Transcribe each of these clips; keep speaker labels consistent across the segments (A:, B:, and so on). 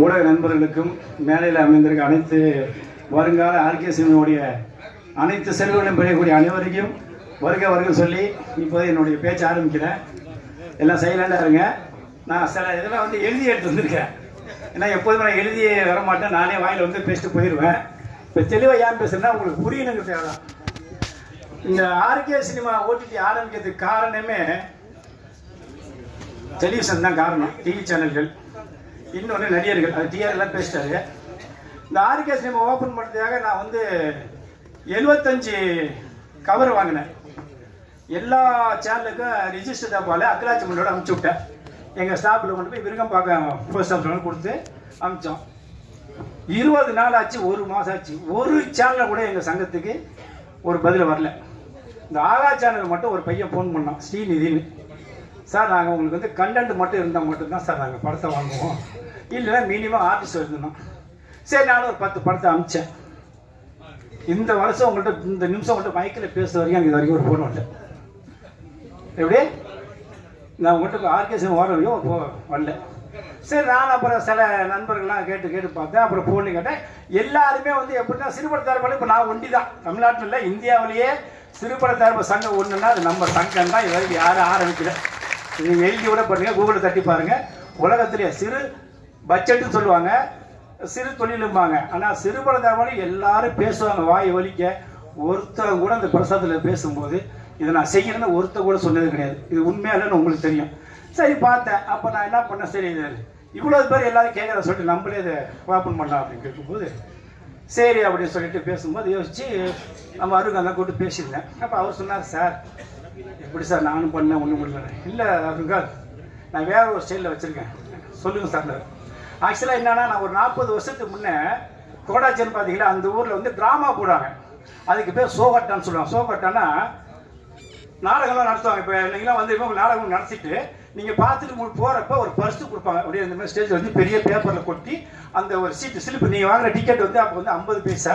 A: ஊடக நண்பர்களுக்கும் மேலையில் அமைந்திருக்க அனைத்து வருங்கால ஆர்கே சினிமாவுடைய அனைத்து செல்வங்களும் பெறக்கூடிய அனைவருக்கும் வருக சொல்லி இப்போது என்னுடைய பேச்ச ஆரம்பிக்கிறேன். எல்லாம் சைலண்டாக இருங்க. நான் சில இதெல்லாம் வந்து எழுதி எடுத்து வந்திருக்கேன். ஏன்னா எப்போதுமே நான் எழுதியே வரமாட்டேன், நானே வாயில் வந்து பேசிட்டு போயிடுவேன். இப்போ தெளிவாக ஏன் பேசுகிறேன்னா உங்களுக்கு புரியணுங்கிறது தேவைதான். இந்த ஆர்கே சினிமா ஓடிடி ஆரம்பிக்கிறதுக்கு காரணமே டெலிவிஷன் தான் காரணம், டிவி சேனல்கள், இன்னொன்று நடிகர்கள். அது டிஆர்லாம் பேசிட்டாரு. இந்த ஆர்கே சினிமா ஓப்பன் பண்ணுறதுக்காக நான் வந்து 75 கவர் வாங்கினேன். எல்லா சேனலுக்கும் ரிஜிஸ்டர் டப்பாவில் அக்கலாச்சிமெண்டோட அனுப்பிச்சி விட்டேன். எங்கள் ஸ்டாஃபில் கொண்டு போய் விருகம்பாக்கம் போஸ்ட் ஆஃபீஸ் கொடுத்து அனுப்பிச்சோம். 20 நாள் ஆச்சு, 1 மாதம் ஆச்சு. ஒரு சேனலில் கூட எங்கள் சங்கத்துக்கு ஒரு பதில் வரல. இந்த ஆகா சேனல் மட்டும் ஒரு பையன் ஃபோன் பண்ணோம், ஸ்ரீநிதினு. சார் நாங்கள் உங்களுக்கு வந்து கண்டென்ட் மட்டும் இருந்தால் மட்டும்தான் சார் நாங்கள் படத்தை வாங்குவோம், இல்லைன்னா மினிமம் ஆர்டிஸ்ட் எழுதணும். சரி, நானும் ஒரு 10 படத்தை அனுப்பிச்சேன். இந்த வருஷம் உங்கள்கிட்ட இந்த நிமிஷம் உங்கள்கிட்ட மைக்கில் பேச வரைக்கும் எனக்கு இது வரைக்கும் ஒரு ஃபோன் வரல. எப்படி நான் உங்கள்கிட்ட ஆர்கே சினிமா வர வரைக்கும் வரல. சரி, நான் அப்புறம் சில நண்பர்கள்லாம் கேட்டு பார்த்தேன். அப்புறம் ஃபோன் கேட்டேன். எல்லாருமே வந்து எப்படின்னா சிறுபட தயாரிப்பாளர் இப்போ நான் ஒண்டி தான் தமிழ்நாட்டில் இல்லை, இந்தியாவிலேயே சிறுபட தயாரிப்பு சங்கம் ஒன்றுன்னா அது நம்ம சங்கம் தான். இது வரைக்கும் யாரும் ஆரம்பிக்கல. நீங்கள் எழுதி கூட பாருங்க, கூகுளில் தட்டி பாருங்க. உலகத்திலேயே சிறு பட்ஜெட்டுன்னு சொல்லுவாங்க, சிறு தொழிலும்பாங்க. ஆனால் சிறுபட தயாரிப்பாளர் எல்லாரும் பேசுவாங்க வாய் வலிக்க. ஒருத்தர் கூட அந்த பிரசாதத்தில் பேசும்போது இதை நான் செய்யணும்னு ஒருத்தர் கூட சொன்னது கிடையாது. இது உண்மையாலன்னு உங்களுக்கு தெரியும். சரி பார்த்தேன். அப்போ நான் என்ன பண்ணேன், சரி இது இவ்வளோ பேர் எல்லாரும் கேட்குற சொல்லிட்டு நம்மளே இதை ஓப்பன் பண்ணலாம் அப்படின்னு கேட்கும்போது சரி அப்படின்னு சொல்லிட்டு பேசும்போது யோசிச்சு நம்ம அருங்கெல்லாம் கூப்பிட்டு பேசியிருந்தேன். அப்போ அவர் சொன்னார், சார் எப்படி சார் நானும் பண்ணேன் ஒன்றும் முடியல. இல்லை அருங்க, நான் வேற ஒரு ஸ்டைலில் வச்சுருக்கேன், சொல்லுங்கள் சார். ஆக்சுவலாக என்னன்னா, நான் ஒரு 40 வருஷத்துக்கு முன்னே கோடாச்சேன்னு பார்த்தீங்கன்னா அந்த ஊரில் வந்து ட்ராமா போடுவாங்க. அதுக்கு பேர் சோகட்டான்னு சொல்லுவாங்க. சோகட்டான்னா நாடகம்லாம் நடத்துவாங்க. இப்போ நீங்களாம் வந்து இப்போ நாடகம் நடத்திட்டு நீங்கள் பார்த்துட்டு போகிறப்ப ஒரு பரிசு கொடுப்பாங்க. அப்படியே இந்த மாதிரி ஸ்டேஜ் வந்து பெரிய பேப்பரில் கொட்டி அந்த ஒரு சீட்டு ஸ்லிப்பு நீங்கள் வாங்குற டிக்கெட் வந்து அப்போ வந்து 50 பைசா,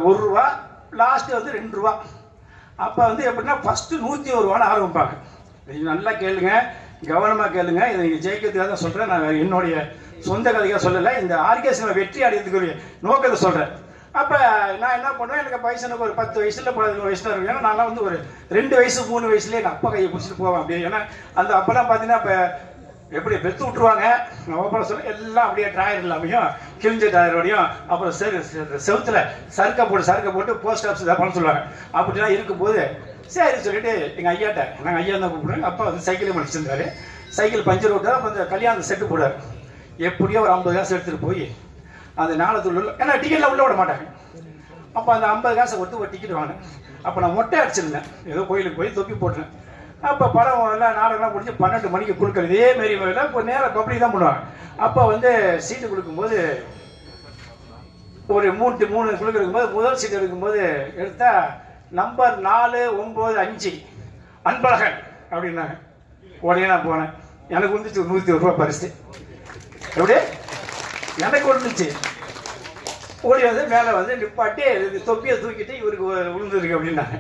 A: ஒரு ரூபா, லாஸ்ட்டு வந்து 2 ரூபா. அப்போ வந்து எப்படின்னா ஃபஸ்ட்டு 101 ரூபான்னு ஆரம்பிப்பாங்க. நீங்கள் நல்லா கேளுங்க, கவனமாக கேளுங்க. இதை நீங்கள் ஜெயிக்கிறதுக்காக தான் சொல்கிறேன். நான் என்னுடைய சொந்த கதையாக சொல்லலை, இந்த ஆர்கே சினிமா வெற்றி அடைகிறதுக்குரிய நோக்கத்தை சொல்கிறேன். அப்போ நான் என்ன பண்ணுவேன், எனக்கு வயசுக்கு ஒரு 10 வயசுல 11 வயசுல இருக்கு. ஏன்னா நான் வந்து ஒரு 2 வயசு 3 வயசுலேயே எங்கள் அப்பா கையை பிடிச்சிட்டு போவேன் அப்படியே. ஏன்னா அந்த அப்பெல்லாம் பார்த்தீங்கன்னா இப்போ எப்படி பெற்று விட்டுருவாங்க. நான் ஓப்பனாக சொல்ல எல்லாம் அப்படியே ட்ராயர் இல்லாமையும் கிழிஞ்ச ட்ராயரோடையும் அப்புறம் செவுத்தில் சறுக்க போட்டு போஸ்ட் ஆஃபீஸ் தான் பண்ண சொல்லுவாங்க. அப்படிலாம் இருக்கும்போது சரி சொல்லிட்டு எங்கள் ஐயாட்ட, நாங்கள் ஐயா தான் கூப்பிடுறேன். அப்பா வந்து சைக்கிளே முடிச்சிருந்தாரு. சைக்கிள் பஞ்சர் விட்டார். அப்போ அந்த கல்யாணம் செட்டு போடுறாரு. எப்படியோ ஒரு 50 காசு எடுத்துகிட்டு போய் அந்த நாளத்துல ஏன்னா டிக்கெட்லாம் உள்ள விட மாட்டாங்க. அப்போ அந்த 50 காசை கொடுத்து ஒரு டிக்கெட் வாங்கினேன். அப்போ நான் மொட்டை அடிச்சிருந்தேன், ஏதோ கோயிலுக்கு போய் தொப்பி போட்டேன். அப்போ படம் எல்லாம் நாடகம்லாம் முடிஞ்சு 12 மணிக்கு கொடுக்குறது. இதே மாரி இப்போ நேரம் பப்ளிக் தான் பண்ணுவாங்க. அப்போ வந்து சீட்டு கொடுக்கும்போது ஒரு 3 கொடுக்கும்போது முதல் சீட்டு எடுக்கும்போது எடுத்தா நம்பர் 495 அன்பழகன் அப்படின்னாங்க. உடனே நான் போனேன். எனக்கு வந்துச்சு 101 ரூபா பரிசு. எப்படி எனக்கு வந்துச்சு. ஓடி வந்து மேலே வந்து நிப்பாட்டி தொப்பியை தூக்கிட்டு இவருக்கு விழுந்துருக்கு அப்படின்னாங்க.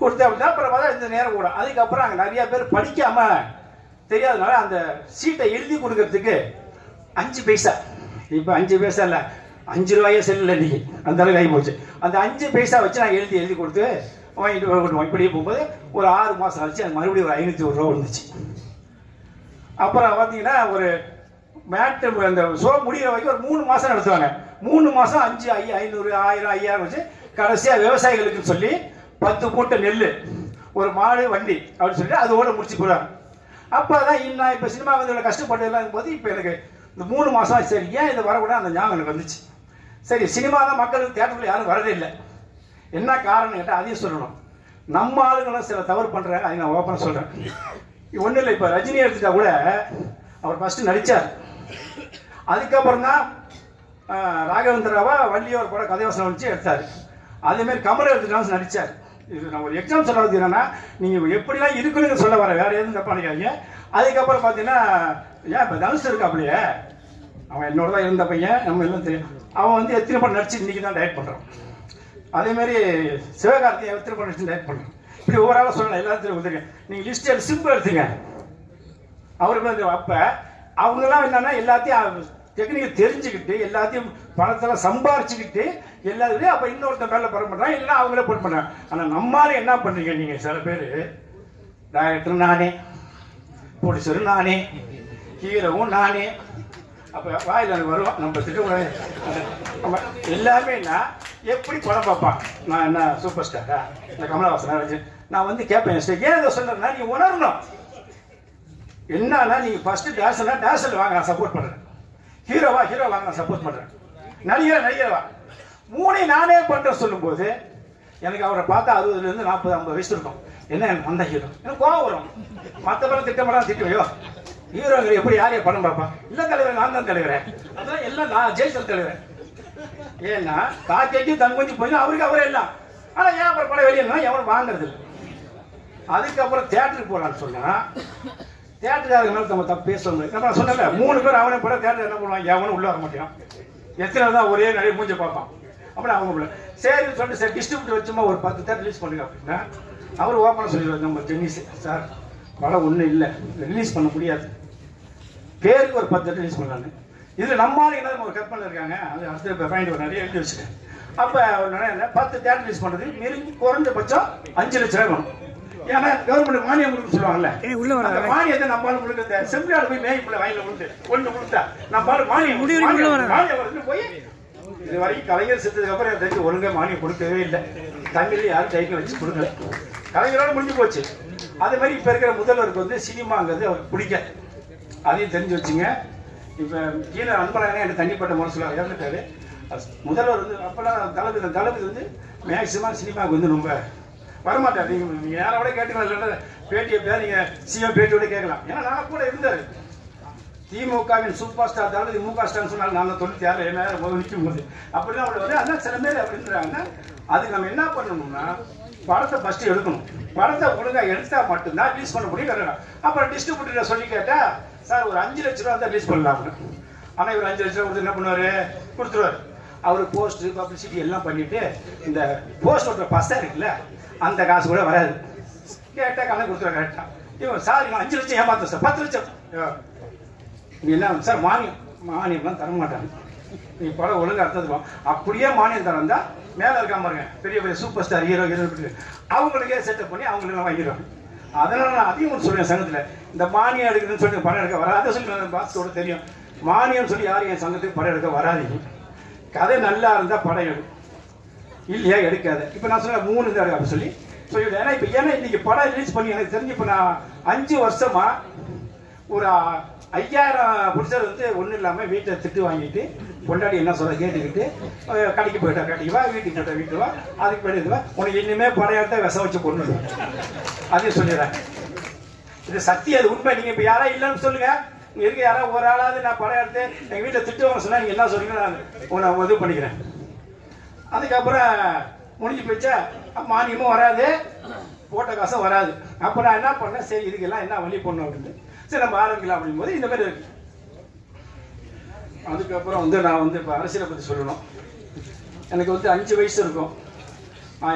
A: கொடுத்தேன் அப்படின்னா அப்புறம் பார்த்தா இந்த நேரம் கூட. அதுக்கப்புறம் அங்கே நிறையா பேர் படிக்காமல் தெரியாதனால அந்த சீட்டை எழுதி கொடுக்கறதுக்கு 5 பைசா, இப்போ 5 பைசா இல்லை 5 ரூபாயே செல்லில் இன்னைக்கு அந்த அளவுக்கு ஆகி போச்சு. அந்த 5 பைசா வச்சு நான் எழுதி கொடுத்து வாங்கிட்டு இப்படியே போகும்போது ஒரு 6 மாதம் ஆச்சு. அது மறுபடியும் ஒரு 501 ரூபா வந்துச்சு. அப்புறம் பார்த்தீங்கன்னா ஒரு மேட்டு அந்த ஷோ முடிகிற வரைக்கும் ஒரு 3 மாதம் நடத்துவாங்க. 3 மாதம் 5, 500, 1000, 5000 வச்சு கடைசியாக விவசாயிகளுக்கு சொல்லி 10 மூட்டை நெல், ஒரு மாடு, வண்டி அப்படின்னு சொல்லிட்டு அதோட முடிச்சு போடுறாங்க. அப்போ தான் நான் இப்போ சினிமா வந்து இவ்வளோ கஷ்டப்பட்டதெல்லாம் போது இப்போ எனக்கு இந்த 3 மாதம் சரி ஏன் இதை வரக்கூடாது அந்த ஞாபகம் எனக்கு வந்துச்சு. சரி, சினிமா தான் மக்களுக்கு தேட்டரில் யாரும் வரதே இல்லை. என்ன காரணம் கேட்டால் அதையும் சொல்லணும். நம்ம ஆளுங்களும் சில தவறு பண்ணுறாங்க. அதை நான் ஓப்பனாக சொல்கிறேன். ஒன்றும் இல்லை, இப்போ ரஜினி எடுத்துட்டா கூட அவர் ஃபஸ்ட்டு நடித்தார். அதுக்கப்புறம் தான் ராகவேந்திராவா வள்ளியோர் படம் கதைவசனம் வச்சு எடுத்தார். அதேமாரி கமல் எடுத்துட்டாலும் நடித்தார். இது நான் ஒரு எக்ஸாம் சொல்ல வந்து என்னன்னா, நீங்கள் எப்படிலாம் இருக்குன்னு சொல்ல வர, வேறு எதுவும் தப்பா நினைக்காதீங்க. அதுக்கப்புறம் பார்த்தீங்கன்னா ஏன் இப்போ தனுஷ் இருக்கா அப்படியே, அவன் என்னோட தான் இருந்த பையன், நம்ம எல்லாம் தெரியும். அவன் வந்து எத்தனை படம் நடிச்சு இன்றைக்கி தான் டைரக்ட் பண்ணுறான். அதேமாரி சிவகார்த்திகேயன் எத்தனை படம் நடிச்சு டைரக்ட் பண்ணுறான். இப்படி ஒவ்வொரு ஆளாக சொல்லலாம், எல்லாத்தையும் தெரியும். நீங்கள் லிஸ்ட் சிம்பிள் எடுத்துங்க. அவருக்கு வந்து அப்போ அவங்கெல்லாம் என்னன்னா எல்லாத்தையும் டெக்னிக்கல் தெரிஞ்சுக்கிட்டு எல்லாத்தையும் பணத்தெல்லாம் சம்பாரிச்சுக்கிட்டு எல்லாத்தையும் அப்போ இன்னொருத்தன் மேலே படம் பண்ணுறாங்க, இல்லைன்னா அவங்களே போட்டு பண்ணுறாங்க. ஆனால் நம்மளால என்ன பண்ணுறீங்க நீங்கள்? சில பேர் டைரக்டர் நானே, ப்ரொடியூசரும் நானே, ஹீரோவும் நானே. அப்போ வாயில் எனக்கு வருவோம் நம்ம திட்டக்கூடாது. நம்ம எல்லாமே நான் எப்படி படம் பார்ப்பான்? நான் என்ன சூப்பர் ஸ்டாரா இந்த கமலஹாசனா வச்சு நான் வந்து கேட்பேன். ஏன் இதை சொல்கிறேன்னா நீங்கள் உணரணும். என்னன்னா நீங்கள் ஃபஸ்ட்டு டேஷனா டேஷனில் வாங்க, நான் சப்போர்ட் பண்ணுறேன். ஹீரோ வாங்க, நான் சப்போர்ட் பண்ணுறேன். நடிகரவா 3 நானே பண்ணுறேன் சொல்லும்போது எனக்கு அவரை பார்த்தா 60லேருந்து 40-50 வயசு இருக்கும். என்ன அந்த ஹீரோ எனக்கு கோவம் வரும். மற்ற படம் திட்டமெல்லாம் திட்டுவையோ, ஹீரோங்கிற எப்படி யாரையும் படம் பார்ப்பான்? இல்லை தலைவர், நான் தான் தலைவரே. அதெல்லாம் எல்லாம் நான் ஜெயிச்சல் தலைவர். ஏன்னா காக்கேட்டி தன் கொஞ்சம் போய் அவருக்கு அவரே எல்லாம். ஆனால் ஏன் அப்புறம் படம் வெளியே எவனும் வாங்குறது இல்லை. அதுக்கப்புறம் தியேட்டருக்கு போகலான்னு சொன்னா தியேட்டருக்காரங்க மேலே நம்ம தப்பு பேசணும். நம்ம சொன்னல 3 பேர் அவனை போட தியேட்டர் என்ன பண்ணுவாங்க? எவனும் உள்ள வர மாட்டான். எத்தனை தான் ஒரே நிறைய மூஞ்ச பார்ப்பான். அப்படி அவங்க சரின்னு சொல்லிட்டு சரி டிஸ்ட்ரிபியூட்டர் வச்சுமா ஒரு 10 தியேட்டர் ரிலீஸ் பண்ணுங்க அப்படின்னா அவர் ஓப்பனாக சொல்லிடுவார். நம்ம டென்னிஸ் சார் படம் ஒன்றும் இல்லை, ரிலீஸ் பண்ண முடியாது, பேருக்கு ஒரு 10 தியேட்டர் ரிலீஸ் பண்ணலான்னு. இதில் நம்மளால என்ன ஒரு கற்பனை இருக்காங்க. அது அடுத்த பாயிண்ட் ஒரு நிறைய எழுதி வச்சுட்டேன். அப்போ 10 தியேட்டர் ரிலீஸ் பண்ணுறது மீறி குறைஞ்சபட்சம் 5 லட்ச ரூபாய் வேணும். ஏன்னா கவர்மெண்ட் மானியம் கொடுக்க சொல்லுவாங்கல்ல, மானியத்தை நம்மளால கொடுக்க செம்பிளாடு போய் மேய்ப்புல வாயில விழுந்து ஒன்று கொடுத்தா நம்மளால மானியம் போய் இது வரைக்கும் கலைஞர் செத்ததுக்கு அப்புறம் தெரிஞ்சு ஒழுங்கா மானியம் கொடுக்கவே இல்லை. தமிழ்ல யாரும் டைட்டில் வச்சு கொடுக்கல, கலைஞரோட முடிஞ்சு போச்சு. அதே மாதிரி இப்ப இருக்கிற முதல்வருக்கு வந்து சினிமாங்கிறது அவருக்கு பிடிக்க, அதையும் தெரிஞ்சு வச்சுங்க. இப்ப கீழே அன்பழகனே எனக்கு தனிப்பட்ட முறை இறந்துட்டாரு. முதல்வர் வந்து அப்பெல்லாம் தளபதி வந்து மேக்சிமம் சினிமாவுக்கு வந்து ரொம்ப வரமாட்டார். நீங்க யாரோட கேட்டுக்கலாம், பேட்டியை நீங்க சிஎம் பேட்டியோட கேட்கலாம். ஏன்னா நான் கூட இருந்தாரு. திமுகவின் சூப்பர் ஸ்டார் தளபதி மு.க. ஸ்டாலின் சொன்னாலும் நான் 96 என்ன முதல் நிற்கும் போது அப்படிலாம் அவங்க வந்து அதான் சில பேர் அப்படின்றாங்கன்னா அதுக்கு நம்ம என்ன பண்ணணும்னா படத்தை ஃபர்ஸ்ட் எடுக்கணும். படத்தை ஒழுங்கா எடுத்தா மட்டும்தான் ரிலீஸ் பண்ண முடியும். அப்புறம் டிஸ்ட்ரிபியூட்டர் சொல்லி கேட்டா சார் ஒரு 5 லட்ச ரூபா தான் ரிலீஸ் பண்ணலாம். ஆனா இவர் 5 லட்ச ரூபா கொடுத்து என்ன பண்ணுவாரு? கொடுத்துருவாரு. அவரு போஸ்ட் பப்ளிசிட்டி எல்லாம் பண்ணிட்டு இந்த போஸ்ட் ஓட்டுற பஸ்ஸா இருக்குல்ல அந்த காசு கூட வராது. கேட்டா கணக்கு கொடுத்துருவாரு கரெக்டா. இவன் சார் 5 லட்சம் ஏமாத்தோம் சார், 10 லட்சம் என்ன சார் மானியம்லாம் தர மாட்டாங்க. நீ படம் ஒழுங்கா அர்த்தம் அப்படியே மானியம் தரந்தா மேல இருக்காம பாருங்க பெரிய பெரிய சூப்பர் ஸ்டார் ஹீரோ அவங்களுக்கே செட்டப் பண்ணி அவங்களுக்கு வாங்கிடுவாங்க. அதனால நான் அதையும் ஒன்று சொல்றேன் சங்கத்தில் இந்த மானியம் எடுக்குதுன்னு சொல்லி படம் எடுக்க வராது. அதை சொல்லி பாசத்தோட தெரியும். மானியம் சொல்லி யாரும் என் சங்கத்துக்கு படம் எடுக்க வராதிங்க. கதை நல்லா இருந்தா படம் எடுக்கும், இல்லையா எடுக்காத. இப்போ நான் சொன்ன 3 தான் அப்படி சொல்லி சொல்லிவிட்டேன். ஏன்னா இப்போ ஏன்னா இன்னைக்கு படம் ரிலீஸ் பண்ணி எனக்கு தெரிஞ்சு இப்போ நான் 5 வருஷமா ஒரு 5000 புடிச்சர் வந்து ஒன்றும் இல்லாமல் வீட்டை திட்டு வாங்கிட்டு பொண்டாடி என்ன சொல்ல கேட்டுக்கிட்டு கடைக்கு போயிட்டா கடைக்கு வா, வீட்டுக்கு கேட்ட வீட்டு வா, அதுக்கு போயிட்டு வா, உனக்கு இனிமே படம் எடுத்தா விஷம் வச்சு கொண்டு அதையும் சொல்லிடுறேன். இது சத்தியம், அது உண்மை. நீங்க இப்போ யாரா இல்லைன்னு சொல்லுங்க. இங்க இருக்க யாராவது ஒரு ஆளாவது நான் படம் எடுத்து எங்க வீட்டில் திட்டு வாங்க சொன்னா நீங்க என்ன சொல்றீங்க நான் இது பண்ணிக்கிறேன். அதுக்கப்புறம் முடிஞ்சு போச்சா மானியமும் வராது, போட்ட காசும் வராது. அப்போ நான் என்ன பண்ணேன், சரி இதுக்கெல்லாம் என்ன வழி பண்ணணும் அப்படின்னு சரி நம்ம ஆரம்பிக்கலாம் அப்படிங்கும் போது இந்த மாதிரி இருக்கு. அதுக்கப்புறம் வந்து நான் வந்து இப்போ அரசியலை பற்றி சொல்லணும். எனக்கு வந்து 5 வயசு இருக்கும்.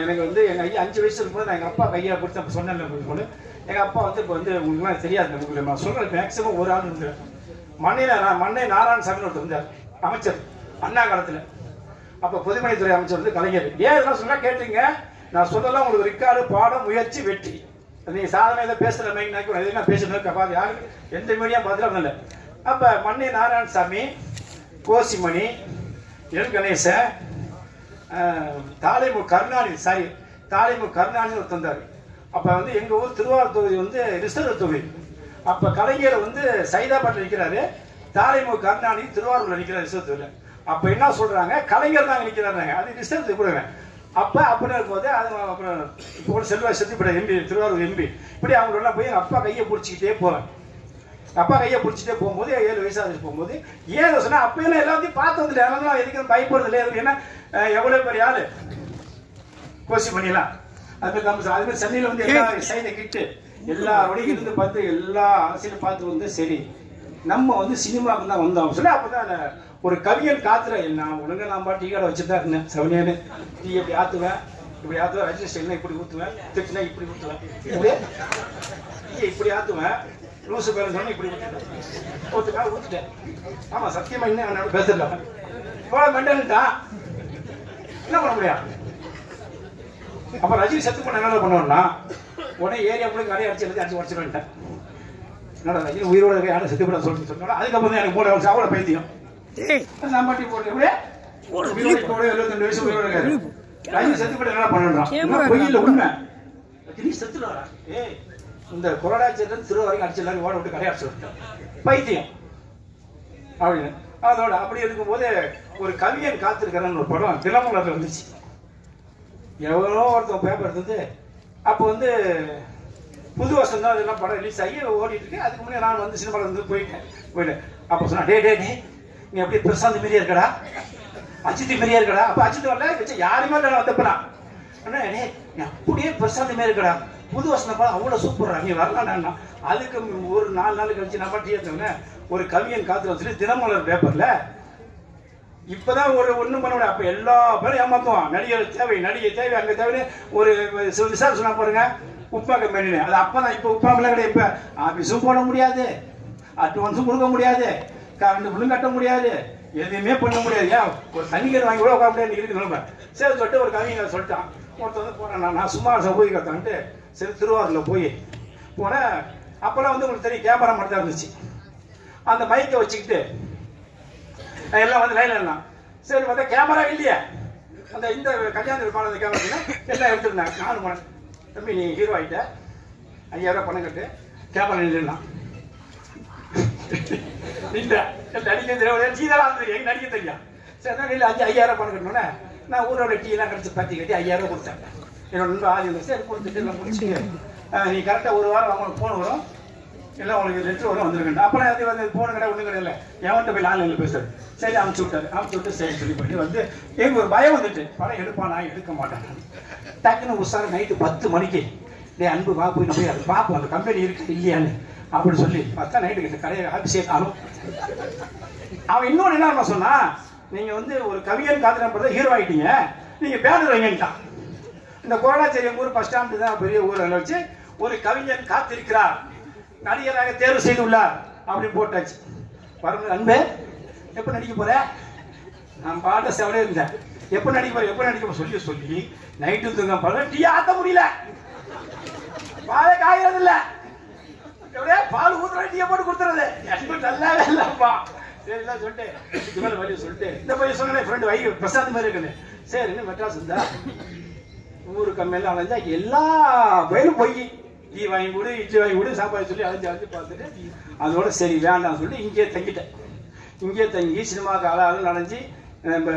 A: எனக்கு வந்து எங்கள் ஐயா 5 வயசு இருக்கும்போது நான் எங்கள் அப்பா கையை பிடிச்சி அப்போ சொன்னேன். எங்கள் அப்பா வந்து இப்போ வந்து உங்களுக்குலாம் தெரியாது, உங்களுக்கு நான் சொல்கிறேன் மேக்ஸிமம் ஒரு ஆள் இருந்தார். மண்ணை நாராயணசாமி ஒருத்தர் இருந்தார், அமைச்சர் அண்ணா காலத்தில். அப்போ பொதுப்பணித்துறை அமைச்சர் வந்து கலைஞர். ஏன் இதெல்லாம் சொன்னால் கேட்டுங்க, நான் சொல்லலாம் உங்களுக்கு ரெக்கார்டு பாடம் முயற்சி வெற்றி. நீங்கள் சாதனை இதை பேசுகிற மாதிரி எதுனா பேசுகிறேன் பார்த்து யாருக்கு எந்த மீடியா பார்த்துட்டு இல்லை. அப்போ மண்ணை நாராயணசாமி, கோசிமணி, எல் கணேசன், தாலிமு கருணாநிதி தந்தார். அப்போ வந்து எங்கள் ஊர் திருவாரூர் தொகுதி வந்து ரிசர்வ் தொகுதி. அப்போ கலைஞர் வந்து சைதாபாட்டில் நிற்கிறாரு, தாலிமு கருணாநிதி திருவாரூரில் நிற்கிறார் ரிசர்வ் தொகுதியில். அப்போ என்ன சொல்கிறாங்க, கலைஞர் தான் நிற்கிறாங்க, அது ரிசர்வ் கொடுங்க. அப்போ அப்படின்னு இருக்கும்போது அது அப்புறம் இப்போ கூட செல்வா செத்துப்பட எம்பி, திருவாரூர் எம்பி, இப்படி அவங்களெல்லாம் போய் எங்கள் அப்பா கையை பிடிச்சிக்கிட்டே போவேன். அப்பா கையை பிடிச்சிட்டே போகும்போது 7 வயசாக போகும்போது ஏதோ சொன்னால் அப்போயெல்லாம் எல்லாத்தையும் பார்த்து வந்துட்டு அதெல்லாம் எதுக்கு பயப்படுறது இல்லை. ஏன்னா எவ்வளோ பெரிய ஆள் கோஷி பண்ணிடலாம். அதுமாதிரி நம்ம அதுமாதிரி சென்னையில் வந்து எல்லா சைதை கிட்டு எல்லாரோடையும் இருந்து பார்த்து எல்லா அரசியலும் பார்த்து வந்து சரி நம்ம வந்து சினிமாவுக்கு தான் வந்தோம் சொல்லி அப்போ தான் ஒரு கவிஞன் காத்துற நான் ஒழுங்காக நான் பாட்டு டீ கடை வச்சுட்டு தான் இருந்தேன். செவனேன்னு டீ எப்படி ஆற்றுவேன், இப்படி ஆற்றுவேன், ரஜிஸ்டர் இப்படி ஊற்றுவேன், திட்டுனா இப்படி ஊற்றுவேன், இப்படி ஆற்றுவேன். லூசு பேர் சொன்னா இப்படி ஊத்துட்டேன். ஆமா சத்தியமா இன்னும் என்னோட பேசல இவ்வளவு மெண்டல்ட்டான் என்ன பண்ண முடியாது. அப்ப ரஜினி செத்து பண்ண என்ன பண்ணோம்னா உடனே ஏரியா கூட நிறைய அடிச்சு உடச்சிருவேன்ட்டேன். என்னோட ரஜினி உயிரோட யாரும் செத்து பண்ண சொல்லிட்டு சொன்னா அதுக்கப்புறம் தான் எனக்கு 3 வருஷம் அவ்வளோ பைத்தியம். நான் மாட்டி போட்டு 72 வயசு உயிரோட இருக்காரு. ரஜினி செத்து பண்ண என்ன பண்ணான் பொய்யில உண்மை. ரஜினி செத்துடுவாரா? இந்த கொரோடாச்சியிலிருந்து திரு வரைக்கும் அடிச்சு எல்லாரும் ஓட விட்டு கரையாடிச்சு விட்டோம் பைத்தியம் அப்படின்னு. அதோட அப்படி இருக்கும்போது ஒரு கவிஞன் காத்திருக்கிறன்னு ஒரு படம் தினமலர்ல வந்துச்சு. எவ்வளோ ஒருத்தன் பேப்பர் இருந்தது. அப்போ வந்து புது வருஷம் தான் அதெல்லாம் படம் ரிலீஸ் ஆகி ஓடிட்டு இருக்கு. அதுக்கு முன்னே நான் வந்து சினிமாவில் வந்து போயிட்டேன். அப்போ சொன்னா டே நீ அப்படியே பிரசாந்த் மாரியா இருக்கடா, அஜித் மாரியா இருக்கடா. அப்போ அஜித் வரல வச்சு யாருமே இல்லை வந்தப்பலாம். அண்ணா நீ அப்படியே பிரசாந்த் மாரி இருக்கடா, புது வருஷம் படம் அவ்வளோ சூப்பரா, நீ வரலாம்னா. அதுக்கு ஒரு 4 நாள் கழிச்சு நம்ம டீ ஒரு கவிஞன் காத்து வச்சுட்டு தினமலர் பேப்பர்ல இப்பதான் ஒண்ணும் பண்ண முடியாது. அப்ப எல்லா பேரும் ஏமாத்துவான். நடிகை தேவை அங்க தேவை ஒரு விசாரணை சொன்னா பாருங்க உப்பா கம்பெனி. அது அப்பதான் இப்ப உப்பா கிடையாது. இப்ப ஆபீஸும் போட முடியாது, அட்வான்ஸும் கொடுக்க முடியாது, கரண்ட் பில்லும் கட்ட முடியாது, எதுவுமே பண்ண முடியாது. ஏன் ஒரு தண்ணிக்கர் வாங்கி கூட உட்கார முடியாது இருக்கு நிலைமை. சரி சொல்லிட்டு ஒரு கவிஞர் சொல்லிட்டான். ஒருத்தர் வந்து போறேன் நான் சும்மா போய் கத்தான்ட்டு சரி திருவாரூர்ல போய் போனேன். அப்பெல்லாம் வந்து உங்களுக்கு தெரியும் கேமரா மட்டும் தான் இருந்துச்சு. அந்த மைக்கை வச்சுக்கிட்டு எல்லாம் வந்து லைன்ல இருந்தான். சரி பார்த்தா கேமரா இல்லையா, அந்த இந்த கல்யாணத்துக்கு போன அந்த கேமரா எல்லாம் எடுத்துருந்தாங்க. நானும் போனேன். தம்பி நீ ஹீரோ ஆகிட்ட, 5000 ரூபாய் பணம் கட்டு, கேமரா நின்றுலாம் இல்லை நடிக்க தெரியும், சீதெல்லாம் தெரியும், எங்க நடிக்க தெரியும். சரி தான் இல்லை 5000 பணம் கட்டணுன்னே நான் ஊரோட டீ எல்லாம் கழிச்சு பத்தி கட்டி 5000 ரூபாய் கொடுத்தேன். என்னோட நண்பர் ஆதி சரி கொடுத்துட்டு எல்லாம் முடிச்சுட்டு நீ கரெக்டாக ஒரு வாரம் அவங்களுக்கு ஃபோன் வரும், எல்லாம் உங்களுக்கு லெட்டர் வரும் வந்துருக்கேன். அப்பெல்லாம் அது வந்து ஃபோன் கிடையாது ஒன்றும் கிடையாது. எவன்கிட்ட போய் ஆன்லைனில் பேசுறது. சரி அனுப்பிச்சு விட்டு சரி சொல்லி பண்ணி வந்து எங்களுக்கு ஒரு பயம் வந்துட்டு படம் எடுப்பானா எடுக்க மாட்டேன். டக்குன்னு உஷார நைட்டு 10 மணிக்கு டே அன்பு வா போய் போய் அது பார்ப்போம் அந்த கம்பெனி இருக்கு இல்லையான்னு அப்படின்னு சொல்லி பார்த்தா நைட்டு கிட்ட கடையை ஆஃபீஸே ஆகும். அவன் இன்னொன்று என்ன சொன்னா, நீங்க வந்து ஒரு கவிஞன் காத்திரம் ஹீரோ ஆகிட்டீங்க, நீங்க பேனர் வைங்கன்ட்டான். இந்த கோடாச்சேரி ஊர் பஸ் ஸ்டாண்டு தான் பெரிய ஊரில் வச்சு ஒரு கவிஞன் காத்திருக்கிறார், நடிகராக தேர்வு செய்துள்ளார் அப்படின்னு போட்டாச்சு. பாருங்க அன்பு எப்ப நடிக்க போற? நான் பாட்ட செவனே இருந்தேன். எப்ப நடிக்க போற சொல்லி சொல்லி நைட்டு தூங்க பாருங்க டீ ஆத்த முடியல, பாலை காயறது இல்ல, பால் ஊத்துற டீயை போட்டு கொடுத்துறது எனக்கு நல்லாவே இல்லப்பா. சரி எல்லாம் சொல்லிட்டு இது மேல வழி சொல்லிட்டு இந்த பையன் சொன்னேன் ஃப்ரெண்டு வை பிரசாந்த் மாதிரி இருக்குன்னு. சரி மெட்ராஸ் இருந்தா ஊரு கம்மியெல்லாம் அலைஞ்சா எல்லா பயிலும் போய் டீ வாங்கி கொடு இட்லி வாங்கி கொடு சாப்பாடு சொல்லி அலைஞ்சு பார்த்துட்டு அதோட சரி வேண்டாம் சொல்லி இங்கேயே தங்கிட்டேன். இங்கேயே தங்கி சினிமாவுக்கு ஆளாலும் நனைஞ்சி நம்ம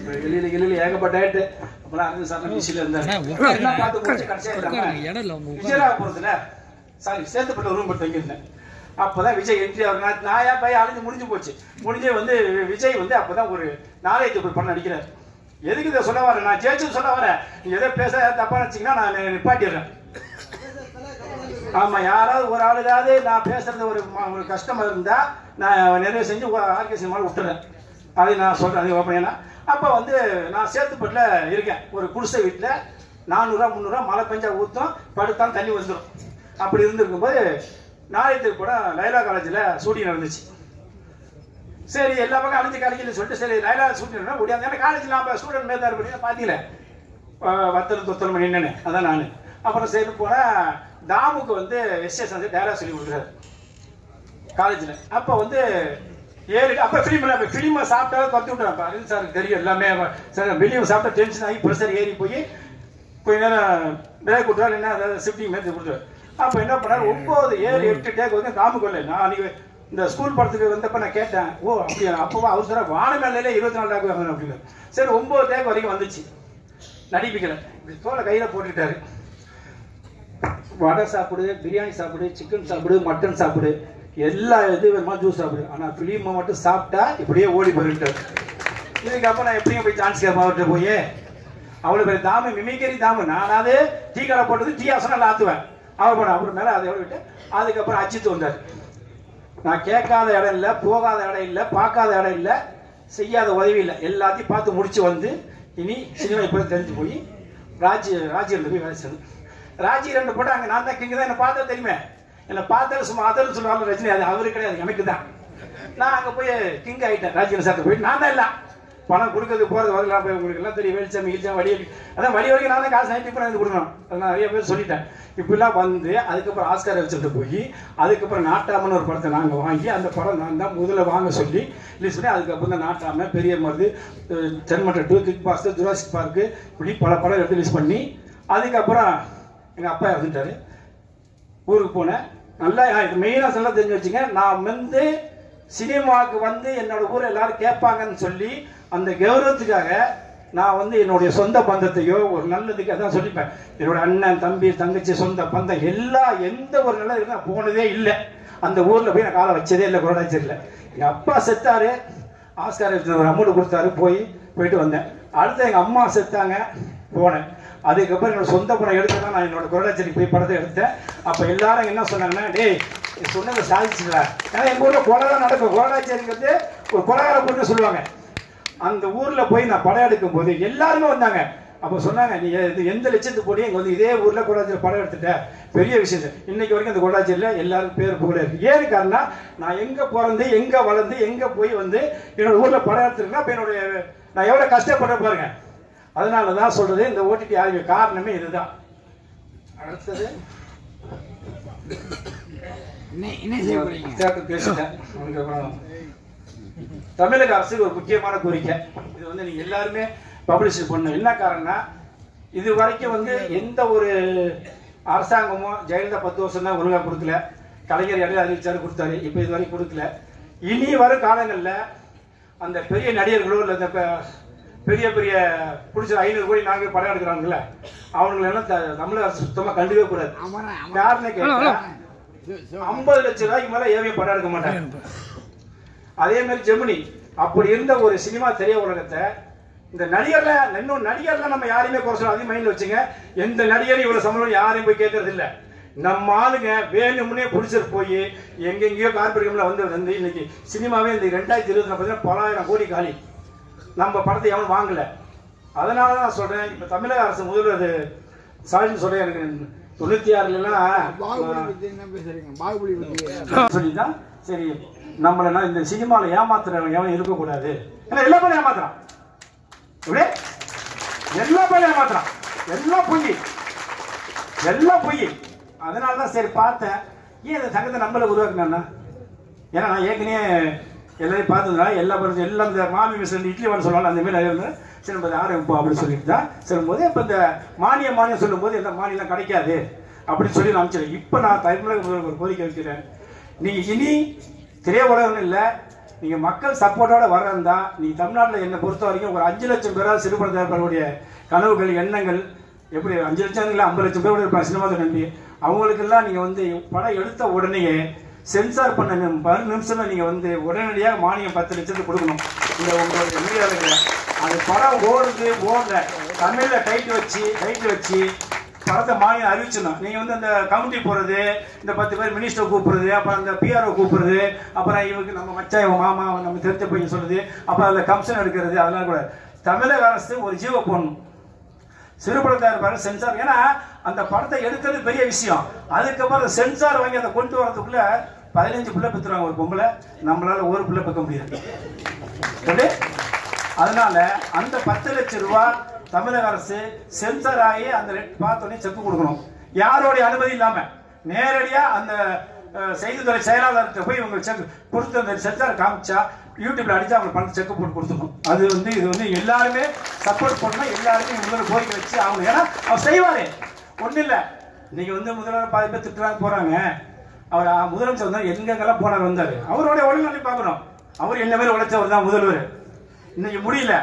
A: வெளியில ஏகப்பட்டாயிட்டு அப்பெல்லாம் அரவிந்த் சார் பிஸியில் இருந்தாரு. பார்த்து முடிச்சு கடைசியாக விஜயராகபுரத்துல சாரி சேத்துப்பட்ட ரூம் போட்டு தங்கியிருந்தேன். அப்பதான் விஜய் என்ட்ரி அவர் நாயா பையன் அலைஞ்சு முடிஞ்சு போச்சு. முடிஞ்சே வந்து விஜய் வந்து அப்பதான் ஒரு நாளைக்கு படம் நடிக்கிறார். எதுக்கு இதை சொல்ல வரேன், நான் ஜெயிச்சு சொல்ல வரேன். நீங்க எதோ பேச தப்பா நினைச்சீங்கன்னா நான் நிப்பாட்டிடுறேன். ஆமா யாராவது ஒரு ஆளுதாவது நான் பேசுறது ஒரு கஷ்டமா இருந்தா நான் நிறைவு செஞ்சு ஆர்கே சினிமாவில் விட்டுறேன். அதை நான் சொல்றேன். அது ஓப்பனா அப்ப வந்து நான் சேத்துப்பட்டில் இருக்கேன். ஒரு குடிசை வீட்டுல 400 300 மழை பெஞ்சா ஊத்தும் படுத்தான் தண்ணி வந்துடும். அப்படி இருந்திருக்கும் போது நாளைக்கு கூட லைலா காலேஜில் ஷூட்டிங் நடந்துச்சு. சரி எல்லா பக்கம் அழிஞ்சு கிடைக்கலன்னு சொல்லிட்டு சரி லைலா ஷூட்டிங் முடியாது. ஏன்னா காலேஜில் நான் ஸ்டூடெண்ட் மேதார் பண்ணி பார்த்தீங்கள வத்தல் தொத்தல் மணி என்னன்னு அதான் நான். அப்புறம் சரி போனால் தாமுக்கு வந்து எஸ்எஸ் வந்து டைலாக் சொல்லி கொடுக்குறாரு காலேஜில். அப்போ வந்து அப்போ ஃபிலிமை சாப்பிட்டா கற்று விட்டுறேன். அரவிந்த் சாருக்கு தெரியும் எல்லாமே. சார் வெளியே சாப்பிட்டா டென்ஷன் ஆகி ப்ரெஷர் ஏறி போய் கொஞ்ச நேரம் பிரேக் கொடுத்தாரு, என்ன அதாவது ஷிஃப்டிங் மாதிரி கொடுத்தாரு. அப்போ என்ன பண்ணாரு 9 7 8 டேக் வந்து தாமுக்கு இல்லை. நான் அன்றைக்கி இந்த ஸ்கூல் படத்துக்கு வந்தப்போ நான் கேட்டேன், ஓ அப்படியா அப்போவா அவர் சார் வானமேலே 24 டேக் வாங்கணும் அப்படின்னு. சரி 9 டேக் வரைக்கும் வந்துச்சு. நடிப்பிக்கலை இப்படி தோலை கையில் போட்டுக்கிட்டாரு. வடை சாப்பிடு, பிரியாணி சாப்பிடு, சிக்கன் சாப்பிடு, மட்டன் சாப்பிடு, எல்லா இது வேணுமா ஜூஸ் சாப்பிடு, ஆனால் ஃபிலிமை மட்டும் சாப்பிட்டா இப்படியே ஓடி போயிட்டார். இதுக்கப்புறம் நான் எப்படியும் போய் சான்ஸ் கேட்பேன் அவர்கிட்ட போய். அவ்வளோ பேர் தாமு மிமிக்கரி தாமு. நானாவது டீ கடை போட்டது டீ ஆசனம் ஆற்றுவேன். அவர் போன அப்புறம் மேலே அதை எவ்வளோ விட்டு அதுக்கப்புறம் அஜித் வந்தார். நான் கேட்காத இடம் இல்லை, போகாத இடம் இல்லை, பார்க்காத இடம் இல்லை, செய்யாத உதவி இல்லை, எல்லாத்தையும் பார்த்து முடிச்சு வந்து இனி சினிமா இப்போ தெரிஞ்சு போய் ராஜி போய் வேலை செய்யணும். ராஜி 2 போட்டு அங்கே நான் தான் இங்கே தான் என்னை பார்த்தா தெரியுமே. என்னை பார்த்தாலும் சும்மா அதர்னு சொல்லுவாங்க ரஜினி, அது அவரு கிடையாது, எனக்கு தான். நான் அங்கே போய் கிங் ஆகிட்டேன். ராஜ்கிரண் சார்ட்ட போயிட்டு நான் தான் இல்லை பணம் கொடுக்கறது போகிறது வரலாம். போய் உங்களுக்கு எல்லாம் தெரியும், வெளிச்சம் ஈச்சம் வடி, அதான் வடி வரைக்கும் நான் தான் காசு நைட்டு இப்போ நான் கொடுக்கணும். அது நான் நிறைய பேர் சொல்லிட்டேன். இப்படிலாம் வந்து அதுக்கப்புறம் ஆஸ்கார் வச்சுட்டு போய் அதுக்கப்புறம் நாட்டாமன்னு ஒரு படத்தை நாங்கள் வாங்கி அந்த படம் நான் தான் முதல்ல வாங்க சொல்லி ரிலீஸ் பண்ணி அதுக்கப்புறம் தான் நாட்டாம, பெரிய மருது, தென்மட்ட 2, கிக் பாஸ்டர், ஜுராசிக் பார்க்கு, இப்படி பல படம் எடுத்து ரிலீஸ் பண்ணி அதுக்கப்புறம் எங்கள் அப்பா இறந்துட்டாரு. ஊருக்கு போனேன். நல்லா மெயினாக சொல்ல தெரிஞ்சு வச்சுங்க, நான் வந்து சினிமாவுக்கு வந்து என்னோட ஊரில் எல்லாரும் கேட்பாங்கன்னு சொல்லி அந்த கௌரவத்துக்காக நான் வந்து என்னுடைய சொந்த பந்தத்தையோ ஒரு நல்லதுக்கு அதான் சொல்லிப்பேன். என்னோட அண்ணன், தம்பி, தங்கச்சி, சொந்த பந்தம் எந்த ஒரு நல்லதுக்கு நான் போனதே இல்லை. அந்த ஊரில் போய் நான் காலை வச்சதே இல்லை. கொரோடாச்சேரியில் எங்கள் அப்பா செத்தாரு, ஆஸ்கார் ஒரு அமௌண்ட் கொடுத்தாரு, போயிட்டு வந்தேன். அடுத்து எங்கள் அம்மா செத்தாங்க, போனேன். அதுக்கப்புறம் என்னோட சொந்த படம் எடுத்து தான் நான் என்னோட கொரோடாச்சேரிக்கு போய் படத்தை எடுத்தேன். அப்போ எல்லாரும் என்ன சொன்னாங்கன்னா, டேய் சொன்னதை சாதிச்சுங்களா, ஏன்னா எங்கள் ஊரில் கொலை தான் நடக்கும். கொரோடாச்சேரிங்கிறது ஒரு கொலைகார பொண்ணு சொல்லுவாங்க. அந்த ஊரில் போய் நான் படம் எடுக்கும் போது எல்லாருமே வந்தாங்க. அப்போ சொன்னாங்க, நீ எந்த லட்சத்துக்கு போய் இங்கே வந்து இதே ஊரில் கொரோடாச்சேரி படம் எடுத்துட்ட, பெரிய விஷயம். இன்னைக்கு வரைக்கும் அந்த கொரோடாச்சேரியில் எல்லாருக்கும் பேர் புகழ இருக்கு. ஏன்னு காரணம், நான் எங்கே பிறந்து எங்கே வளர்ந்து எங்கே போய் வந்து என்னோட ஊரில் படம் எடுத்துருக்கேன்னா இப்போ என்னுடைய நான் எவ்வளோ கஷ்டப்படுற பாருங்க. அதனால தான் சொல்றது இந்த ஓடிடி ஆகிய காரணமே இதுதான். அடுத்தது பேசிட்டேன். தமிழக அரசுக்கு ஒரு முக்கியமான கோரிக்கை, இது வந்து நீங்க எல்லாருமே பப்ளிஷ் பண்ணணும். என்ன காரணம்னா, இது வரைக்கும் வந்து எந்த ஒரு அரசாங்கமும் ஜெயலலிதா 10 வருஷம் தான் ஒழுங்கா கொடுக்கல. கலைஞர் இடையில அறிவிச்சாரு, கொடுத்தாரு, இப்போ இது வரைக்கும் கொடுக்கல. இனி வரும் காலங்களில் அந்த பெரிய நடிகர்களோ இல்லை இந்த பெரிய பெரிய பிடிச்ச 500 கோடி நாங்கள் படம் எடுக்கிறாங்கல்ல, அவங்களெல்லாம் தமிழக அரசு சுத்தமாக கண்டுக்கவே கூடாது. யாருன்னு கேட்டா 50 லட்சம் ரூபாய்க்கு மேலே ஏவிய படம் எடுக்க மாட்டாங்க. அதே மாதிரி ஜெமினி அப்படி இருந்த ஒரு சினிமா திரைய உலகத்தை இந்த நடிகர்லாம் நம்ம யாரையுமே குறை சொல்ல, அதையும் மைண்ட்ல வச்சுங்க. எந்த நடிகரும் இவ்வளவு சம்பளம் யாரையும் போய் கேட்கறது இல்லை. நம்ம ஆளுங்க வேணும்னே பிடிச்சிட்டு போய் எங்கெங்கயோ கார்பரேட்ல வந்து இன்னைக்கு சினிமாவே இந்த 2024 பல ஆயிரம் கோடி காலி. நம்ம படத்தை எவனும் வாங்கல. அதனால தான் நான் சொல்றேன், இப்ப தமிழக அரசு முதல்வர் சாலின்னு சொல்றேன், எனக்கு 96 சொல்லிதான் சரி நம்மள இந்த சினிமாவில் ஏமாத்துறவன் எவன் இருக்கக்கூடாது. ஏன்னா எல்லா பேரும் ஏமாத்துறான், எல்லா பேரும் ஏமாத்துறான், எல்லாம் பொய். அதனாலதான் சரி பார்த்தேன், ஏன் இந்த சங்கத்தை நம்மள உருவாக்குனா. ஏன்னா நான் ஏற்கனவே எல்லாரையும் பார்த்ததுனால எல்லாம் இந்த மாமி மிஸ் இட்லி வான்னு சொல்லுவாங்க, அந்த மாதிரி நிறைய இருந்தது. சரி நம்ம ஆரம்பிப்போம் அப்படின்னு சொல்லிட்டு தான் சொல்லும்போது, இப்போ இந்த மானியம் சொல்லும் போது எந்த மானியம் கிடைக்காது அப்படின்னு சொல்லி நான் அமைச்சேன். இப்போ நான் தமிழக ஒரு கோரிக்கை வைக்கிறேன், நீங்க இனி திரையுலகம் இல்லை, நீங்க மக்கள் சப்போர்ட்டோட வர்றதா நீ தமிழ்நாட்டில் என்னை பொறுத்த வரைக்கும் ஒரு 5 லட்சம் பேரால் சிறுபட தயாரிப்பாளருடைய கனவுகள் எண்ணங்கள் எப்படி 5 லட்சம் இல்லை 50 லட்சம் பேரோட இருப்பாங்க சினிமா நம்பி. அவங்களுக்கெல்லாம் நீங்க வந்து படம் எடுத்த உடனேயே சென்சார் பண்ண 10 நிமிஷம் நீங்க வந்து உடனடியாக மானியம் 10 லட்சத்துக்கு கொடுக்கணும். இந்த உங்களுடைய மீடியாவில் அது படம் ஓடல தமிழ்ல டைட் வச்சு படத்தை மானியம் அறிவிச்சிடணும். நீங்க வந்து அந்த கவுண்டி போறது, இந்த 10 பேர் மினிஸ்டர் கூப்பிடுறது, அப்புறம் அந்த பிஆர்ஓ கூப்பிடுறது, அப்புறம் இவங்க நம்ம மச்சா இவங்க மாமா நம்ம தெரிஞ்ச பையன் சொல்றது, அப்புறம் அதில் கமிஷன் எடுக்கிறது, அதெல்லாம் கூட தமிழக அரசு ஒரு ஜீவோ போடணும். சிறுபட தயாரிப்பாளர் சென்சார், ஏன்னா அந்த படத்தை எடுக்கிறது பெரிய விஷயம். அதுக்கப்புறம் சென்சார் வாங்கி அதை கொண்டு வரதுக்குள்ள 15 பிள்ளை பெற்றுருவாங்க ஒரு பொம்பளை, நம்மளால ஒரு பிள்ளை பெற்க முடியாது. அதனால அந்த 10 லட்சம் ரூபாய் தமிழக அரசு சென்சார் ஆகி அந்த பார்த்தோன்னே செக் கொடுக்கணும், யாரோடைய அனுமதி இல்லாம நேரடியா அந்த செய்தித்துறை செயலாளர்கிட்ட போய் இவங்க செக் கொடுத்து அந்த சென்சார் காமிச்சா யூடியூப்ல அடிச்சு அவங்க பணத்தை செக் போட்டு கொடுத்துக்கணும். அது வந்து இது வந்து எல்லாருமே சப்போர்ட் பண்ணணும், எல்லாருமே முதல்ல கோரிக்கை வச்சு அவங்க, ஏன்னா அவர் செய்வாரு ஒண்ணு இல்ல. இன்னைக்கு வந்து முதல்வர் 10 பேர் திட்டுறாங்க போறாங்க, அவர் முதலமைச்சர் வந்தார், எங்கெங்கெல்லாம் போனார் வந்தாரு, அவருடைய ஒழுங்கு பார்க்கணும். அவர் என்ன மாதிரி உழைச்சவர் தான் முதல்வர். இன்னைக்கு முடியல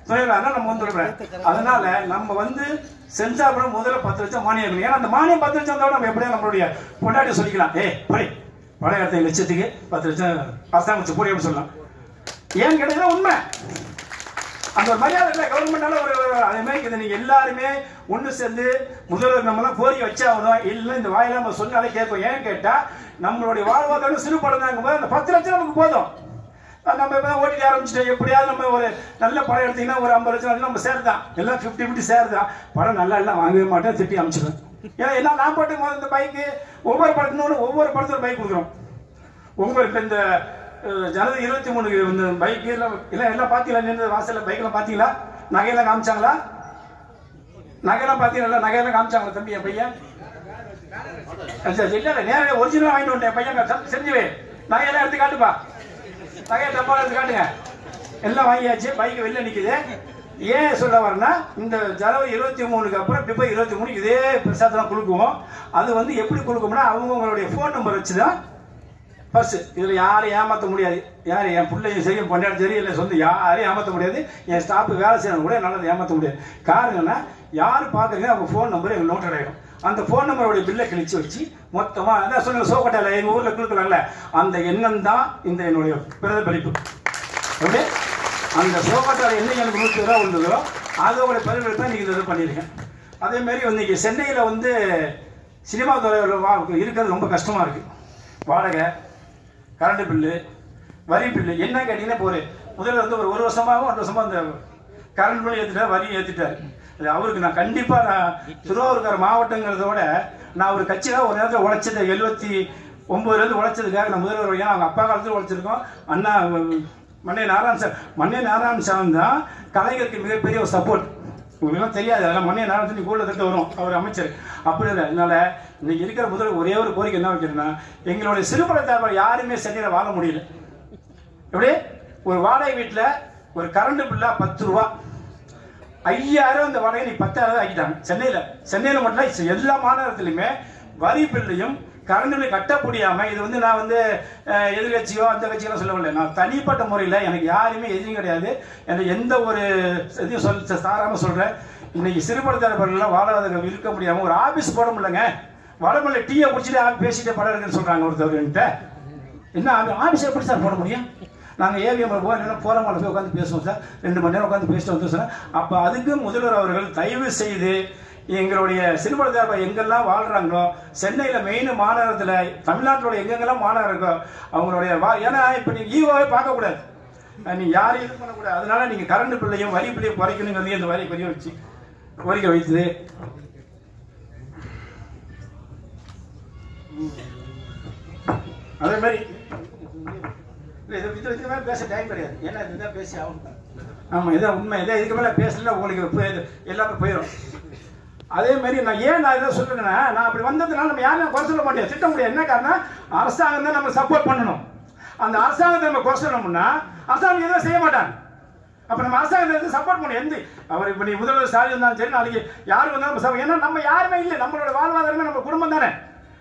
A: நம்ம வந்து, அதனால நம்ம வந்து சென்சார் பண்ண முதல்ல 10 லட்சம் மானியம். ஏன்னா அந்த மானியம் 10 லட்சம் தான் நம்ம எப்படியா நம்மளுடைய பொண்டாட்டி சொல்லிக்கலாம், படம் எடுத்த லட்சத்துக்கு 10 லட்சம் அரசாங்கம் போடி அப்படின்னு சொல்லலாம். ஏன்னு கேட்டீங்கன்னா உண்மை, அந்த ஒரு மரியாதை இல்லை கவர்மெண்டால ஒரு அதே மாதிரி இதை நீங்க எல்லாருமே ஒன்று சேர்ந்து முதல்வர் நம்ம எல்லாம் கோரிக்கை வச்சாகணும். இல்லை இந்த வாயில நம்ம சொன்னாலே கேட்போம். ஏன்னு கேட்டா நம்மளுடைய வாழ்வாதாரம் சிறு படம் தாங்கும் போது அந்த 10 லட்சம் நமக்கு போதும். நம்ம இப்போ ஓட்டி ஆரம்பிச்சுட்டோம், எப்படியாவது நம்ம ஒரு நல்ல படம் எடுத்தீங்கன்னா ஒரு 50 லட்சம் நம்ம சேர்தான், எல்லாம் 50-50 சேர்தான். படம் நல்லா எல்லாம் வாங்கவே மாட்டேன், திட்டி அமைச்சிடுவேன். ஏன்னா எல்லாம் நான் போட்டு போது இந்த பைக்கு ஒவ்வொரு படத்துல பைக் கொடுக்குறோம். உங்களுக்கு இந்த ஜனவரி 23 இந்த பைக்கு எல்லாம் பாத்தீங்களா? நின்று வாசல்ல பைக்கெல்லாம் பாத்தீங்களா? நகையெல்லாம் காமிச்சாங்களா? நகையெல்லாம் பாத்தீங்களா? நகையெல்லாம் காமிச்சாங்களா தம்பி என் பையன்? இல்ல நேரம் ஒரிஜினல் வாங்கிட்டு வந்தேன் பையன் செஞ்சுவே. நகையெல்லாம் எடுத்து காட்டுப்பா, நகையை டப்பால எடுத்து காட்டுங்க. எல்லாம் வாங்கியாச்சு, பைக் வெளில நிக்குது. ஏன் சொல்ல வரேன்னா, இந்த ஜனவரி 23க்கு அப்புறம் பிப்ரவரி 23 இதே பிரசாதம் கொடுக்குவோம். அது வந்து எப்படி கொடுக்கும்னா, அவங்களுடைய போன் நம்பர் வச்சுதான் பர்ஸ். இதுல யாரையும் ஏமாற்ற முடியாது. யார் என் பிள்ளையும் சரி, பொண்டாட்டி சரி, இல்லை சொந்த யாரையும் ஏமாற்ற முடியாது. என் ஸ்டாஃப் வேலை செய்யணும் கூட நல்லது ஏமாற்ற முடியாது. காரணம்னா, யார் பார்க்குறீங்க அவங்க ஃபோன் நம்பர் எங்களுக்கு நோட் ஆகிடும். அந்த ஃபோன் நம்பருடைய பில்லை கிழிச்சு வச்சு மொத்தமாக அதான் சொல்லுங்க, சோக்கட்டாயில் எங்கள் ஊரில் கொடுக்கலாம்ல, அந்த எண்ணம் தான் இந்த என்னுடைய பிரதிபலிப்பு. ஓகே, அந்த சோக்கட்டாயில் என்ன எனக்கு 100 ரூபா உள்ளதோ அதோட பிரதிபலிப்பை நீங்கள் இது பண்ணியிருக்கேன். அதேமாரி இன்னைக்கு சென்னையில் வந்து சினிமா துறையில் இருக்கிறது ரொம்ப கஷ்டமாக இருக்குது. வாடகை, கரண்ட் பில்லு, வரி பில்லு என்ன கேட்டீங்கன்னா போரு. முதல்ல வந்து ஒரு வருஷமாக அந்த கரண்ட் பில்லு ஏற்றிட்டார், வரி ஏற்றிட்டார். அவருக்கு நான் கண்டிப்பாக திருவாரூர் மாவட்டங்கிறதோட நான் ஒரு கட்சியாக ஒரு நேரத்தில் உழைச்சது 79 உழைச்சதுக்காக நான் முதல்வர் வழியாக அவங்க அப்பா காலத்தில் உழைச்சிருக்கோம். அண்ணா மன்னை நாராயணசாமி தான் கலைஞருக்கு மிகப்பெரிய ஒரு சப்போர்ட். உங்களுக்கு தெரியாது, அதெல்லாம் மன்னை நாராயணசாமி கூட திட்ட வரும் அவர் அமைச்சர். அப்படி இல்லை. அதனால இன்னைக்கு இருக்கிற முதல்வர் ஒரே ஒரு கோரிக்கை என்ன வைக்கிறேன்னா, எங்களுடைய சிறுபடத்தாளர் யாருமே சென்னையில் வாழ முடியல. எப்படி ஒரு வாடகை வீட்டில் ஒரு கரண்ட் பில்லா 10 ரூபா, 5000 இந்த வாடகை நீ 10,000 ஆக்கிட்டாங்க சென்னையில் மட்டும் எல்லா மாநகரத்திலுமே வரி பில்லையும் கரண்ட் பில்லை கட்ட முடியாமல். இது வந்து நான் வந்து எதிர்கட்சியோ அந்த கட்சியெல்லாம் சொல்லவில்லை. நான் தனிப்பட்ட முறையில் எனக்கு யாருமே எதிரும் கிடையாது. எனக்கு எந்த ஒரு இதையும் சாராமல் சொல்கிறேன். இன்னைக்கு சிறுபடத்தாளர்கள்லாம் வாழாதவர்கள் இருக்க முடியாமல் ஒரு ஆஃபீஸ் போட முடியலங்க. வடமல்ல டீயை குடிச்சிட்டு பேசிட்டு படம் இருக்குன்னு சொல்கிறாங்க ஒருத்தர். என்ன ஆஃபீஸ் எப்படி சார் போட முடியும்? நாங்கள் ஏவிஎம் போகிறவங்களை போய் உட்காந்து பேசுவோம் சார், 2 மணி நேரம் உட்காந்து பேசிட்டு வந்து சார். அப்போ அதுக்கு முதல்வர் அவர்கள் தயவு செய்து எங்களுடைய சிறுபடத்தாளர் எங்கெல்லாம் வாழ்கிறாங்களோ, சென்னையில் மெயின் மாநகரத்தில், தமிழ்நாட்டோட எங்கெங்கெல்லாம் மாநகரம் இருக்கோ அவங்களுடைய ஏன்னா இப்போ நீங்கள் ஈவோவே பார்க்கக்கூடாது, நீங்கள் யாரையும் இது பண்ணக்கூடாது. அதனால நீங்கள் கரண்ட் பில்லையும் வரி பில்லையும் குறைக்கணுங்கிறது இந்த வரி பெரிய வச்சு கோரிக்கை வைத்தது. அதே மாதிரி இதுக்கு மேலே பேச டைம் கிடையாது. ஏன்னா இதுதான் பேசி ஆகணும். ஆமாம், இதான் உண்மை. இதான் இதுக்கு மேலே பேசல உங்களுக்கு எல்லாமே போயிடும். அதே மாதிரி நான் இதை சொல்லுங்கன்னா, நான் அப்படி வந்ததுனால நம்ம யாரும் குறை சொல்ல மாட்டேன், திட்ட முடியாது. என்ன காரணம், அரசாங்கம் தான் நம்ம சப்போர்ட் பண்ணணும். அந்த அரசாங்கத்தை நம்ம குறை சொல்லணும்னா அரசாங்கம் எதுவும் செய்ய மாட்டாங்க. அப்போ நம்ம அரசாங்கத்தை சப்போர்ட் பண்ணணும். அவர் இப்போ நீ முதல்வர் ஸ்டாலின் இருந்தாலும் சரி, நாளைக்கு யார் வந்தாலும், ஏன்னா நம்ம யாருமே இல்லை, நம்மளோட வாழ்வாதாரமே நம்ம குடும்பம் தானே,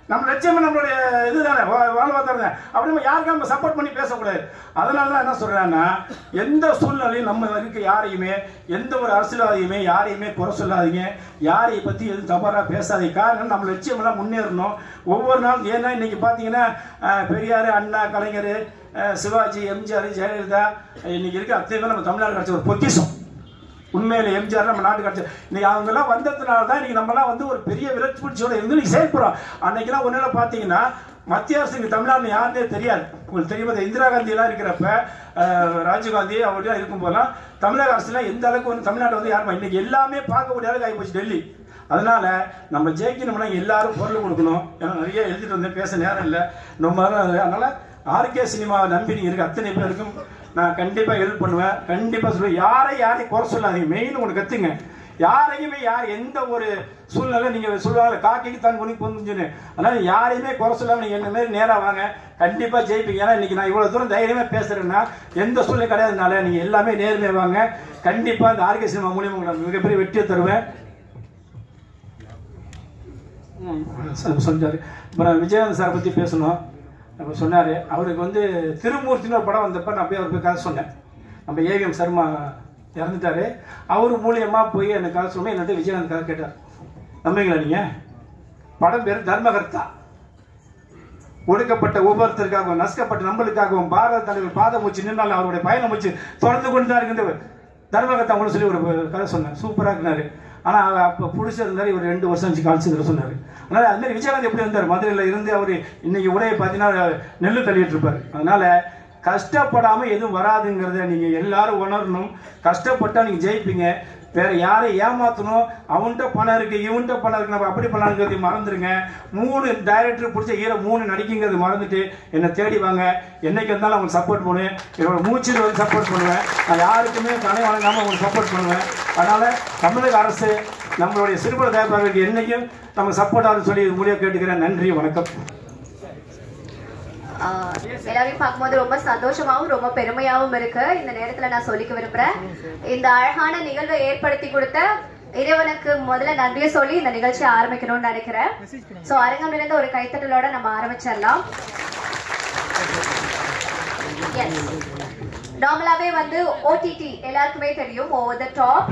A: நம்ம லட்சியமே நம்மளுடைய இதுதானே வாழ்வாதாரம். அப்படி நம்ம யாருக்கும் நம்ம சப்போர்ட் பண்ணி பேசக்கூடாது. அதனால தான் என்ன சொல்றேன்னா, எந்த சூழ்நிலையும் நம்ம இருக்க யாரையுமே, எந்த ஒரு அரசியல்வாதியுமே யாரையுமே குறை சொல்லாதீங்க, யாரை பற்றி எதுவும் தவறாக பேசாதீங்க. காரணம் நம்ம லட்சியம் எல்லாம் முன்னேறணும் ஒவ்வொரு நாளும். ஏன்னா இன்னைக்கு பார்த்தீங்கன்னா பெரியார், அண்ணா, கலைஞர், சிவாஜி, எம்ஜிஆர், ஜெயலலிதா, இன்னைக்கு இருக்க அத்தனை நம்ம தமிழ்நாடு கிடைச்ச ஒரு பொக்கிஷம். உண்மையில எம்ஜிஆர் நம்ம நாட்டு கிடைச்ச இன்னைக்கு அவங்கெல்லாம் வந்ததுனால தான் இன்னைக்கு நம்மலாம் வந்து ஒரு பெரிய விளைச்சூச்சியோட இருந்து இன்னைக்கு செயல்படுறோம். அன்னைக்கெல்லாம் ஒன்றுல பார்த்தீங்கன்னா மத்திய அரசுக்கு தமிழ்நாடு யாருன்னே தெரியாது. உங்களுக்கு தெரியும், இந்திரா காந்தி எல்லாம் இருக்கிறப்ப, ராஜீவ்காந்தி அவர்லாம் இருக்கும் போதெல்லாம் தமிழக அரசுலாம் எந்த அளவுக்கு வந்து தமிழ்நாட்டை வந்து யாருமா இன்னைக்கு எல்லாமே பார்க்கக்கூடிய அளவுக்கு ஆகி போச்சு டெல்லி. அதனால நம்ம ஜெயிக்கணும்னா எல்லாரும் பொருள் கொடுக்கணும். ஏன்னா நிறைய எழுதிட்டு வந்தேன், பேச நேரம் இல்லை ரொம்ப. அதனால ஆர்கே சினிமாவை நம்பி நீங்க இருக்க அத்தனை பேருக்கும் நான் கண்டிப்பாக ஹெல்ப் பண்ணுவேன். கண்டிப்பாக சொல்லுவேன், யாரையும் குறை சொல்லாதீங்க. மெயின் ஒன்று கற்றுங்க, யாரையுமே எந்த ஒரு சூழ்நிலை நீங்கள் சொல்லுவாங்க காக்கைக்கு தான் கொண்டு பொந்துச்சுன்னு. அதனால் யாரையுமே குறை சொல்லாமல் நீங்கள் என்ன மாரி நேராக வாங்க, கண்டிப்பாக ஜெயிப்பீங்க. ஏன்னா இன்னைக்கு நான் இவ்வளோ தூரம் தைரியமாக பேசுகிறேன்னா எந்த சூழ்நிலை கிடையாதுனால நீங்கள் எல்லாமே நேர்மையாக வாங்க. கண்டிப்பாக இந்த ஆர்கே சினிமா மூலியமாக உங்களுக்கு மிகப்பெரிய வெற்றியை தருவேன் சொல்லிட்டாரு. அப்புறம் விஜயகாந்த் சாரை பற்றி பேசணும். அப்போ சொன்னார், அவருக்கு வந்து திருமூர்த்தின்னு ஒரு படம் வந்தப்போ நான் போய் அவருக்கு கதை சொன்னேன். நம்ம ஏவிஎம் சர்மா இறந்துட்டாரு, அவர் மூலியமாக போய் எனக்கு கதை சொன்னோம். என்னட்டு விஜயகாந்த் கதை கேட்டார். நம்புங்களா நீங்கள்? படம் பேர் தர்மகர்த்தா. ஒடுக்கப்பட்ட ஒவ்வொருத்தருக்காகவும், நசுக்கப்பட்ட நம்மளுக்காகவும் பாரத தலைவர் பாதம் வச்சு நின்றாலும் அவருடைய பயணம் வச்சு தொடர்ந்து கொண்டு தான் இருக்கின்றவர் தர்மகர்த்தா கூட சொல்லி ஒரு கதை சொன்னேன். சூப்பராக இருந்தார். ஆனால் அப்போ பிடிச்சிருந்தார். இவர் 2 வருஷம் வச்சு காலிச்சு சொன்னார். அதனால் அதுமாதிரி விஜயகாந்த் எப்படி வந்தார், மதுரையில் இருந்து அவர் இன்னைக்கு உடையை பார்த்தீங்கன்னா நெல் தள்ளிட்டு இருப்பார். அதனால் கஷ்டப்படாமல் எதுவும் வராதுங்கிறத நீங்கள் எல்லாரும் உணரணும். கஷ்டப்பட்டால் நீங்கள் ஜெயிப்பீங்க. வேற யாரை ஏமாற்றணும், அவன்கிட்ட பணம் இருக்கு இவன்கிட்ட பணம் இருக்கு நம்ம அப்படி பண்ணாங்கிறது மறந்துடுங்க. 3 டைரக்டர் பிடிச்ச ஹீரோ 3 நடிக்குங்கிறது மறந்துட்டு என்னை தேடி வாங்க. என்னைக்கு இருந்தாலும் அவங்களுக்கு சப்போர்ட் பண்ணுவேன். என்னோட மூச்சில் வந்து சப்போர்ட் பண்ணுவேன். நான் யாருக்குமே தடை வழங்காமல் அவங்களுக்கு சப்போர்ட் பண்ணுவேன். அதனால தமிழக அரசு நம்மளுடைய சிறுபட தயாரிப்பாளர்களுக்கு என்னைக்கும் நம்ம சப்போர்ட் ஆகுன்னு சொல்லி இது மூலியம் கேட்டுக்கிறேன். நன்றி, வணக்கம்.
B: எல்லாரையும் பார்க்கும்போது ரொம்ப சந்தோஷமாவும் ரொம்ப பெருமையாவும் இருக்கு. இந்த நேரத்துல நான் சொல்லிக்க விரும்புறேன், இந்த அழகான நிகழ்வை ஏற்படுத்தி கொடுத்த இறைவனுக்கு முதல்ல நன்றியை சொல்லி இந்த நிகழ்ச்சியை ஆரம்பிக்கணும்னு நினைக்கிறேன். சோ அரங்கம் நிறைந்த ஒரு கைத்தட்டலோட நம்ம ஆரம்பிச்சிடலாம். நார்மலாவே வந்து ஓடிடி எல்லாருக்குமே தெரியும், ஓவர் த டாப்.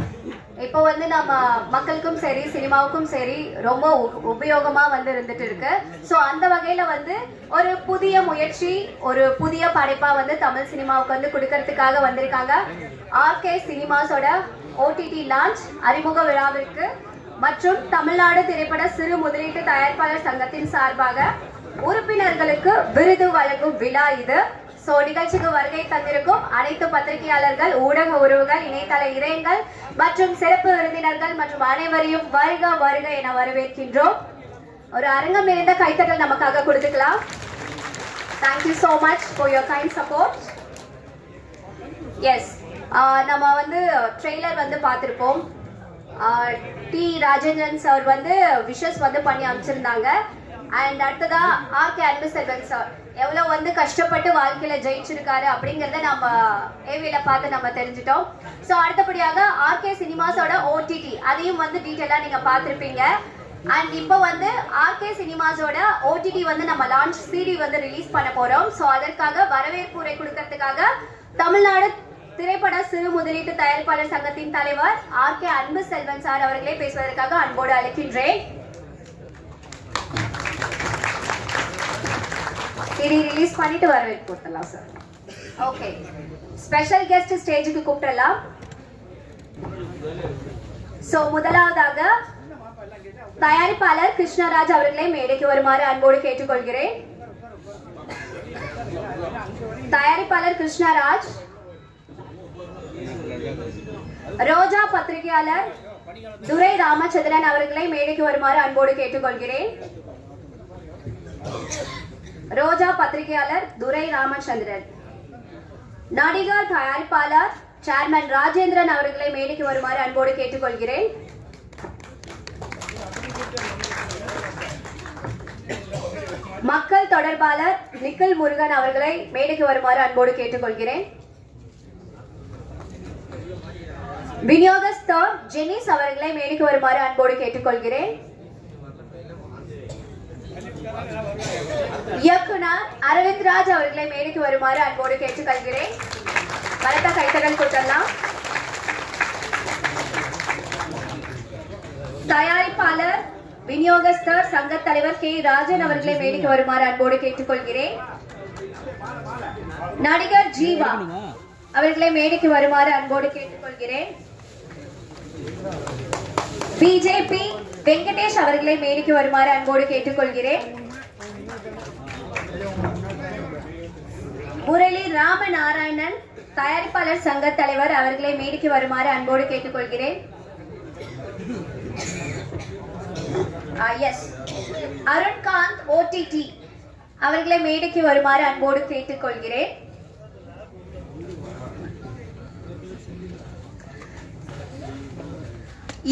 B: இப்போ வந்து நம்ம மக்களுக்கும் சரி சினிமாவுக்கும் சரி ரொம்ப உபயோகமா வந்து இருந்துட்டு இருக்கு. ஸோ அந்த வகையில வந்து ஒரு புதிய முயற்சி, ஒரு புதிய படைப்பா வந்து தமிழ் சினிமாவுக்கு வந்து கொடுக்கறதுக்காக வந்திருக்காங்க. ஆர்கே சினிமாஸோட ஓடிடி லான்ச் அறிமுக விழாவிற்கு மற்றும் தமிழ்நாடு திரைப்பட சிறு முதலீட்டு தயாரிப்பாளர் சங்கத்தின் சார்பாக உறுப்பினர்களுக்கு விருது வழங்கும் விழா இது. சோ நிகழ்ச்சிக்கு வருகை தந்திருக்கும் அனைத்து பத்திரிகையாளர்கள், ஊடக உறவுகள், இணையதள இறையங்கள் மற்றும் சிறப்பு விருந்தினர்கள் மற்றும் அனைவரையும் வருக வருக என வரவேற்கின்றோம். ஒரு அரங்கம் நிறைந்த கைத்தட்டல் நமக்காக கொடுத்துக்கலாம். Thank you so much for your kind support. Yes, நம்ம வந்து ட்ரெய்லர் வந்து பார்த்திருப்போம். டி ராஜேந்திரன் சார் வந்து விஷஸ் வந்து பண்ணி அமைச்சிருந்தாங்க. அண்ட் அடுத்ததா ஆர்கே அன்புசெல்வன் சார் எவ்வளவு வந்து கஷ்டப்பட்டு வாழ்க்கையில ஜெயிச்சிருக்காரு அப்படிங்கறத நம்ம ஏவில பார்த்து நம்ம தெரிஞ்சிட்டோம். சோ அடுத்தபடியாக ஆர்கே சினிமாஸோட ஓடிடி அதையும் வந்து டீடைலா நீங்க பார்த்திருப்பீங்க. அண்ட் இப்போ வந்து ஆர்கே சினிமாஸோட ஓடிடி வந்து நம்ம லான்ச் சிடி வந்து ரிலீஸ் பண்ண போறோம். சோ அதற்காக வரவேற்புரை கொடுக்கறதுக்காக தமிழ்நாடு திரைப்பட சிறு முதலீட்டு தயாரிப்பாளர் சங்கத்தின் தலைவர் ஆர்கே அன்புசெல்வன் சார் அவர்களே பேசுவதற்காக அன்போடு அழைக்கின்றேன். சிடி ரிலீஸ் பண்ணிட்டு வரவேற்பு கொடுத்தலாம் சார். ஓகே, ஸ்பெஷல் கெஸ்ட் ஸ்டேஜுக்கு கூப்பிடலாம். சோ முதலாவதாக தயாரிப்பாளர் கிருஷ்ணராஜ் அவர்களை மேடைக்கு வருமாறு அன்போடு கேட்டுக்கொள்கிறேன். தயாரிப்பாளர் கிருஷ்ணராஜ். ரோஜா பத்திரிகையாளர் துரை ராமச்சந்திரன் அவர்களை மேடைக்கு வருமாறு அன்போடு கேட்டுக்கொள்கிறேன். ரோஜா பத்திரிகையாளர் துரை ராமச்சந்திரன். நடிகர் தயாரிப்பாளர் சேர்மன் ராஜேந்திரன் அவர்களை மேடைக்கு வருமாறு அன்போடு கேட்டுக்கொள்கிறேன். மக்கள் தொடர்பாளர் நிக்கில் முருகன் அவர்களை மேடைக்கு வருமாறு அன்போடு கேட்டுக்கொள்கிறேன். விநியோகஸ்தர் ஜெனிஸ் அவர்களை மேடைக்கு வருமாறு அன்போடு கேட்டுக்கொள்கிறேன். இயக்குனர் அரவிந்த் ராஜ் அவர்களை மேடைக்கு வருமாறு அன்போடு கேட்டுக்கொள்கிறேன். பலத்த கைத்தட்டல் கொடுக்கலாம். தயாரிப்பாளர் விநியோகஸ்தர் சங்க தலைவர் கே ராஜன் அவர்களை மேடைக்கு வருமாறு அன்போடு கேட்டுக்கொள்கிறேன். நடிகர் ஜீவா அவர்களை மேடைக்கு வருமாறு அன்போடு கேட்டுக்கொள்கிறேன். பிஜேபி வெங்கடேஷ் அவர்களை மேடைக்கு வருமாறு அன்போடு கேட்டுக்கொள்கிறேன். முரளி ராமநாராயணன் தயாரிப்பாளர் சங்க தலைவர் அவர்களை மேடைக்கு வருமாறு அன்போடு கேட்டுக்கொள்கிறேன். அருண்காந்த் ஓடிடி அவர்களை மேடைக்கு வருமாறு அன்போடு கேட்டுக்கொள்கிறேன்.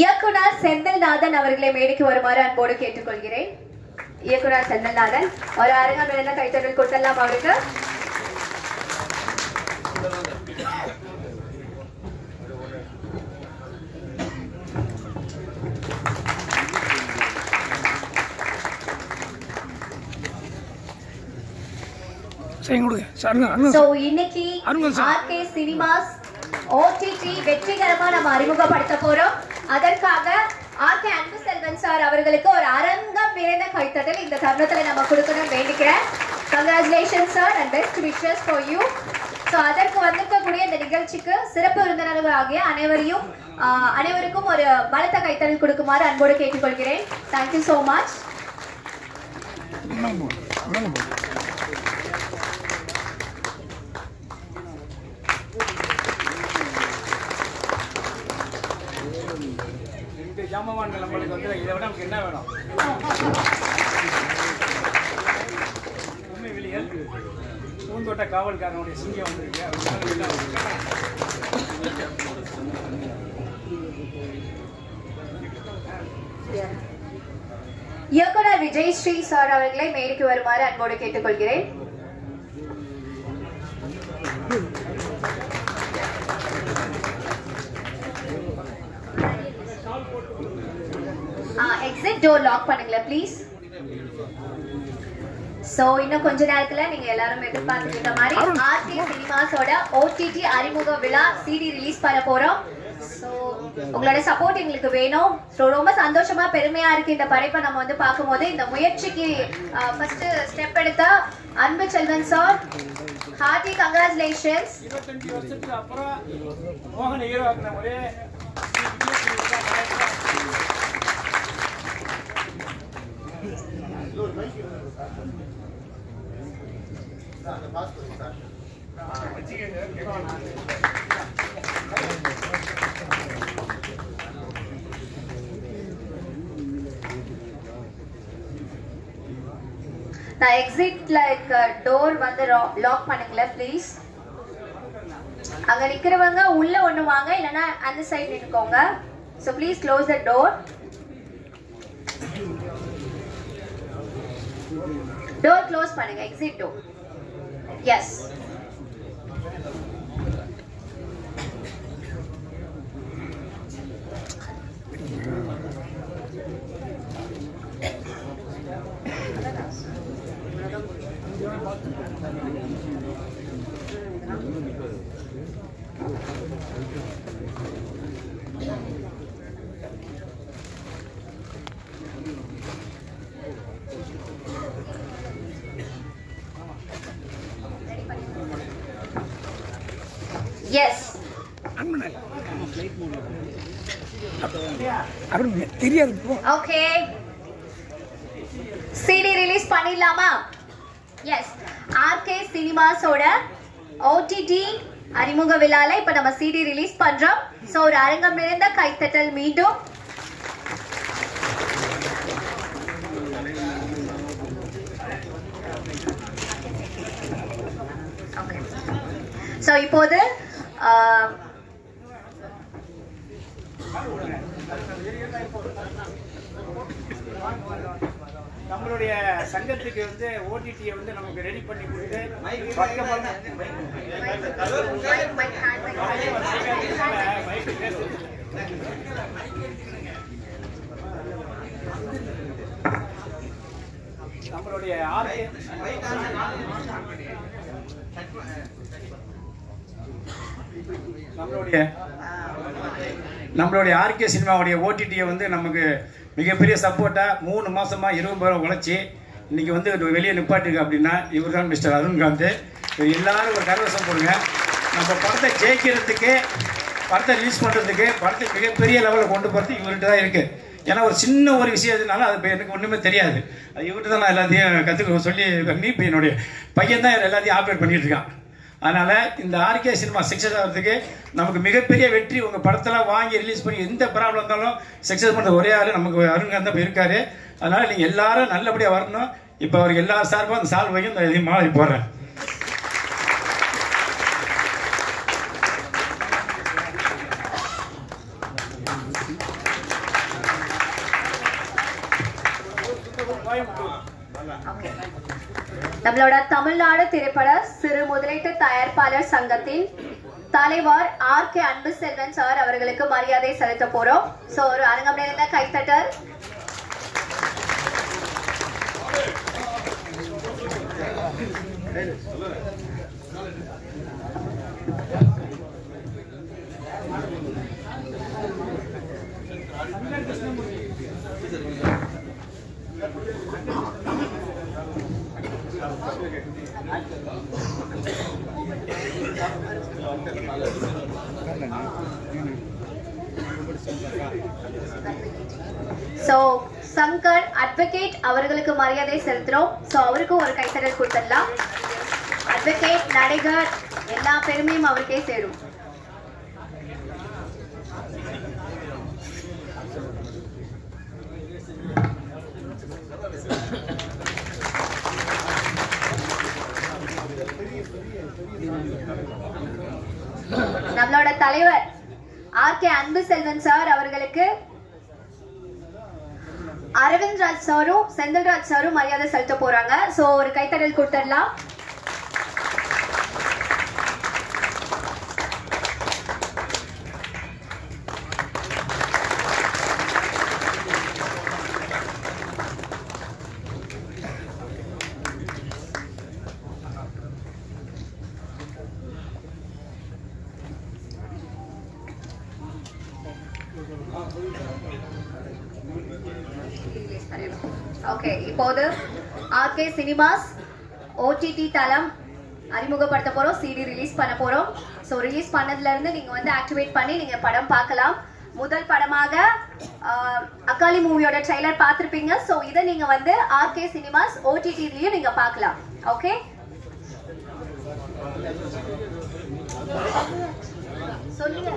B: இயக்குனர் செந்தில்நாதன் அவர்களை மேடைக்கு வருமாறு அன்போடு கேட்டுக்கொள்கிறேன். இயக்குனர் செந்தில்நாதன் ஒரு அரங்கம் நிறைந்த கைத்தட்டல் கொடுத்தலாம் அவருக்கு. இன்னைக்கு ஆர்கே சினிமாஸ் ஓடிடி வெற்றிகரமா நம்ம அறிமுகப்படுத்த போறோம். அதற்காக ஆர்கே அன்புசெல்வன் சார் அவர்களுக்கு ஒரு அரங்கம் நிறைந்த கைத்தட்டல் இந்த தருணத்துல நம்ம கொடுக்கணும் வேண்டிக்கிறேன். Congratulation sir and best wishes for you. So அதற்கு வந்திருக்கக்கூடிய இந்த நிகழ்ச்சிக்கு சிறப்பு விருந்தினர்கள் ஆகிய அனைவருக்கும் ஒரு பலத்த கைத்தட்டல் கொடுக்குமாறு அன்போடு கேட்டுக்கொள்கிறேன். Thank you so much.
A: ஜாமவான்கள் நம்மளுக்கு வந்து இதை விட நமக்கு என்ன வேணும்? உண்மை வெளியல் பூந்தோட்ட காவல்காரனுடைய சிங்கம் வந்திருக்கு.
B: இயக்குனர் விஜய் ஸ்ரீ சார் அவர்களை மேடைக்கு வருமாறு அன்போடு கேட்டுக்கொள்கிறேன். எக்ஸிட் டோர் லாக் பண்ணுங்களேன் ப்ளீஸ். சோ இன்னும் கொஞ்ச நேரத்துல நீங்க எல்லாரும் எதிர்பார்த்துட்டு இருக்க மாதிரி ஆர்கே சினிமாஸோட ஓடிடி அறிமுக விழா சிடி ரிலீஸ் பண்ண போறோம். சோ உங்களோட சப்போர்ட் எங்களுக்கு வேணும். சோ ரொம்ப சந்தோஷமா பெருமையா இருக்கு இந்த படைப்பை நம்ம வந்து பார்க்கும்போது. இந்த முயற்சிக்கு ஃபர்ஸ்ட் ஸ்டெப் எடுத்த அன்பு செல்வன் சார், ஹார்ட்டி கங்க்ராச்சுலேஷன்ஸ்.
A: 25 வருஷத்துக்கு அப்புறம் மோகன் ஹீரோ ஆக்குன ஒரே
B: நான் எக்ஸிட்ல இருக்க டோர் வந்து லாக் பண்ணுங்களேன் ப்ளீஸ். அங்க நிக்கிறவங்க உள்ள ஒண்ணு வாங்க, இல்லனா அந்த side நின்னுக்கோங்க. So please close the door. Door close பண்ணுங்க, exit door. Yes. Yes. Okay. CD release பண்ணிடலாமா? Yes. RK சினிமாஸோட OTT அறிமுக விழால இப்ப நம்ம CD ரிலீஸ் பண்றோம். சோ ஒரு அரங்கம் நிறைந்த கைத்தட்டல் மீண்டும். சோ இப்போது
A: நம்மளுடைய சங்கத்துக்கு வந்து ஓடிடியை வந்து நமக்கு ரெடி பண்ணி கொடுத்து நம்மளுடைய நம்மளுடைய ஆர்கே சினிமாவுடைய ஓடிடியை வந்து நமக்கு மிகப்பெரிய சப்போர்ட்டாக 3 மாசமா 20 பேரை உழைச்சி இன்னைக்கு வந்து வெளியே நிப்பாட்டுங்க அப்படின்னா இவர் தான் மிஸ்டர் அருண்காந்த். எல்லாரும் ஒரு கரவசம் போடுங்க. நம்ம படத்தை ஜெயிக்கிறதுக்கு, படத்தை ரிலீஸ் பண்ணுறதுக்கு, படத்தை மிகப்பெரிய லெவலில் கொண்டு போகிறது இவர்கிட்ட தான் இருக்குது. ஏன்னா ஒரு சின்ன ஒரு விஷயத்தினால அது எனக்கு ஒன்றுமே தெரியாது. அது இவர்கிட்ட தான் நான் எல்லாத்தையும் கற்றுக்க சொல்லி பண்ணி இப்போ என்னுடைய பையன் தான் எல்லாத்தையும் ஆப்ரேட் பண்ணிட்டு இருக்கான். அதனால் இந்த ஆர்கே சினிமா சக்ஸஸ் ஆகிறதுக்கு நமக்கு மிகப்பெரிய வெற்றி. உங்கள் படத்தெல்லாம் வாங்கி ரிலீஸ் பண்ணி எந்த ப்ராப்ளம் இருந்தாலும் சக்ஸஸ் பண்ணுற ஒரே ஆள் நமக்கு அருண்காந்த் தான் இருக்காரு. அதனால் நீங்கள் எல்லாரும் நல்லபடியாக வரணும். இப்போ அவருக்கு எல்லா சார்பும் அந்த சால்வையும் இந்த இதையும் மாலை போடுறேன்.
B: நம்மளோட தமிழ்நாடு திரைப்பட சிறு முதலீட்டு தயாரிப்பாளர் சங்கத்தின் தலைவர் ஆர்கே அன்பு செல்வன் சார் அவர்களுக்கு மரியாதை செலுத்த போறோம். சோ ஒரு அரங்கம் நிறைந்த கைத்தட்டல். சோ சங்கர் அட்வொகேட் அவர்களுக்கு மரியாதை செலுத்துறோம். சோ அவருக்கும் ஒரு கைத்தட்டல் கொடுத்துடலாம். அட்வொகேட் நடிகர் எல்லா பெருமையும் அவருக்கே சேரும். தலைவர் ஆர்கே அன்பு செல்வன் சார் அவர்களுக்கு அரவிந்த் ராஜ் சாரும் செந்தில்ராஜ் சாரும் மரியாதை செலுத்த போறாங்க. சோ ஒரு கைத்தட்டல் கொடுத்துடலாம். ஓகே, இப்போது ஆர்கே சினிமாஸ் ஓடிடி தளம் அறிமுகப்படுத்த போறோம். சிடி ரிலீஸ் பண்ண போறோம். சோ ரிலீஸ் பண்ணதுல இருந்து நீங்க வந்து ஆக்டிவேட் பண்ணி நீங்க படம் பார்க்கலாம். முதல் படமாக அக்காலி மூவியோட ட்ரைலர் பார்த்திருப்பீங்க. சோ இதை நீங்க வந்து ஆர்கே சினிமாஸ் ஓடிடிலயும் நீங்க பார்க்கலாம். ஓகே, சொல்லுங்க.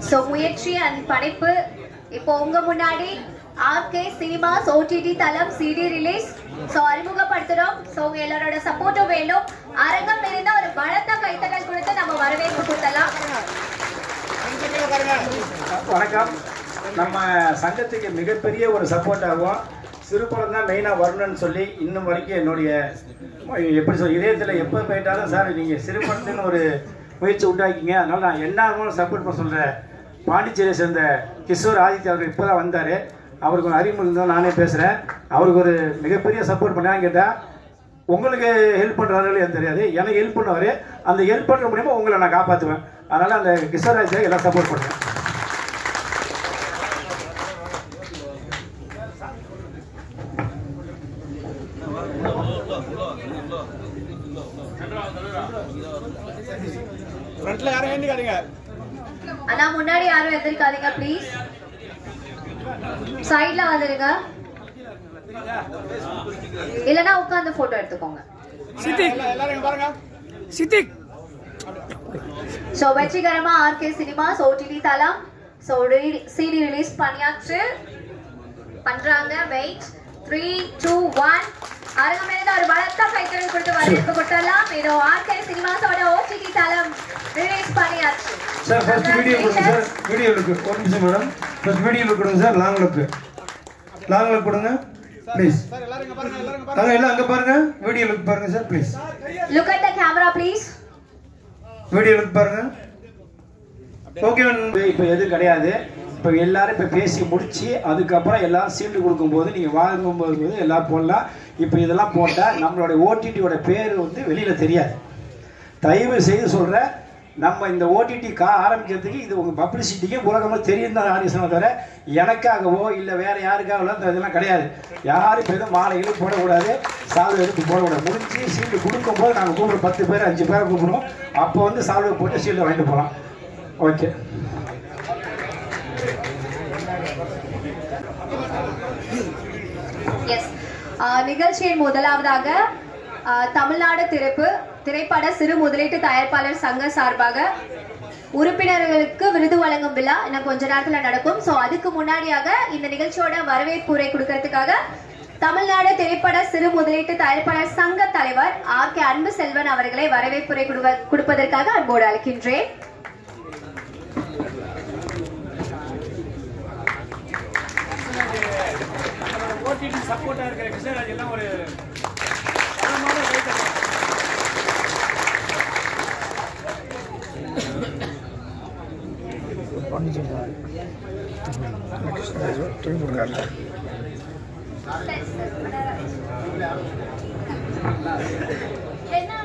B: சோ முயற்சி அண்ட் படைப்பு இப்போ உங்க முன்னாடி ஆர்கே சினிமாஸ் ஓடிடி தளம் சிடி ரிலீஸ் சோ அறிமுகப்படுத்துறோம். சோ உங்க எல்லாரோட சப்போர்ட்டும் வேண்டும். அரங்கம் நிறைந்த ஒரு பலத்த கைத்தட்டல் கொடுத்து நம்ம வரவேற்பு கொடுத்தலாம்.
A: வணக்கம். நம்ம சங்கத்துக்கு மிகப்பெரிய ஒரு சப்போர்ட் ஆகும். சிறுபடம் தான் மெயினாக வரணும்னு சொல்லி இன்னும் வரைக்கும் என்னுடைய எப்படி சொல்ல இதயத்தில் எப்போ போயிட்டாலும் சார் நீங்கள் சிறுபடத்துன்னு ஒரு முயற்சி உண்டாக்கிங்க, அதனால் நான் என்ன சப்போர்ட் பண்ண சொல்கிறேன். பாண்டிச்சேரியை சேர்ந்த கிஷோர் ஆதித்யா அவர் இப்போ தான் வந்தார். அவருக்கு ஒரு அறிமுகம் தான் நானே பேசுகிறேன். அவருக்கு ஒரு மிகப்பெரிய சப்போர்ட் பண்ணான்னு கேட்டால் உங்களுக்கு ஹெல்ப் பண்ணுறாரு எனக்கு தெரியாது, எனக்கு ஹெல்ப் பண்ணுவார். அந்த ஹெல்ப் பண்ணுற மூலியமாக உங்களை நான் காப்பாற்றுவேன். அதனால் அந்த கிஷோர் ஆதித்யா எல்லாம் சப்போர்ட் பண்ணுறேன். ஃப்ரண்ட்ல யாரும் ஏந்திக்காதீங்க.
B: அண்ணா முன்னாடி யாரும் எதிர்க்காதீங்க ப்ளீஸ். சைடுல வந்துருங்க. இல்லனா உட்கார்ந்து போட்டோ எடுத்துக்கோங்க.
A: சித்திக் எல்லாரும் பாருங்க. சித்திக்.
B: சோ வெற்றிகரமா ஆர்கே சினிமாஸ் ஓடிடி தளம் சோ சிடி ரிலீஸ் பண்ணியாச்சு. பண்றாங்க. வெயிட் 3 2 1 அரங்கமேல ஒரு பலத்த கைத்தட்டல் கொடுத்து வரவேற்பு கொடுத்தலாம். இது ஆர்கே சினிமாஸோட ஓடிடி தளம் ரிலீஸ் பண்ணியாச்சு.
C: சார் ஃபர்ஸ்ட் வீடியோ கொடுங்க சார். வீடியோ லுக் ஒரு நிமிஷம் மேடம். ஃபர்ஸ்ட் வீடியோ லுக் கொடுங்க சார். லாங் லுக் கொடுங்க ப்ளீஸ். சார் எல்லாரும் இங்க பாருங்க. எல்லாம் அங்க பாருங்க. வீடியோ லுக் பாருங்க sir please.
B: Look at the camera please.
C: Video look பாருங்க. ஓகே.
A: இப்போ எதுவும் கிடையாது. இப்போ எல்லாரும் இப்போ பேசி முடிச்சு அதுக்கப்புறம் எல்லாம் சீட்டு கொடுக்கும்போது நீங்கள் வாங்கும்போது எல்லாம் போடலாம். இப்போ இதெல்லாம் போட்டால் நம்மளோட ஓடிடியோட பேர் வந்து வெளியில் தெரியாது. தயவு செய்து சொல்கிறேன், நம்ம இந்த ஓடிடி ஆரம்பிக்கிறதுக்கு இது உங்கள் பப்ளிசிட்டிக்கு உலகமாக தெரியும் தான் ஆடிஷனை தவிர எனக்காகவோ இல்லை வேறு யாருக்காகவோ இதெல்லாம் கிடையாது. யாரும் இப்போ எதுவும் மாலைகளும் போடக்கூடாது, சால்வை எடுத்து போடக்கூடாது. முடிஞ்சு சீட்டு கொடுக்கும்போது நாங்கள் கூப்பிடுறோம். 10 பேர் 5 பேரை கூப்பிடுவோம். அப்போ வந்து சால்வை போட்டு சீட்டை வாங்கிட்டு போகலாம். ஓகே.
B: எஸ், நிகழ்ச்சியின் முதலாவதாக தமிழ்நாடு திரைப்பட சிறு முதலீட்டு தயாரிப்பாளர் சங்க சார்பாக உறுப்பினர்களுக்கு விருது வழங்கும் விழா இன்னும் கொஞ்ச நேரத்தில் நடக்கும். ஸோ அதுக்கு முன்னாடியாக இந்த நிகழ்ச்சியோட வரவேற்புரை கொடுக்கறதுக்காக தமிழ்நாடு திரைப்பட சிறு முதலீட்டு தயாரிப்பாளர் சங்க தலைவர் ஆர்கே அன்பு செல்வன் அவர்களை வரவேற்புரை கொடுப்பதற்காக அன்போடு அழைக்கின்றேன்.
A: ஓடிடி சப்போர்ட்டாக இருக்கிற கிருஷ்ணராஜ் எல்லாம் ஒரு
B: என்ன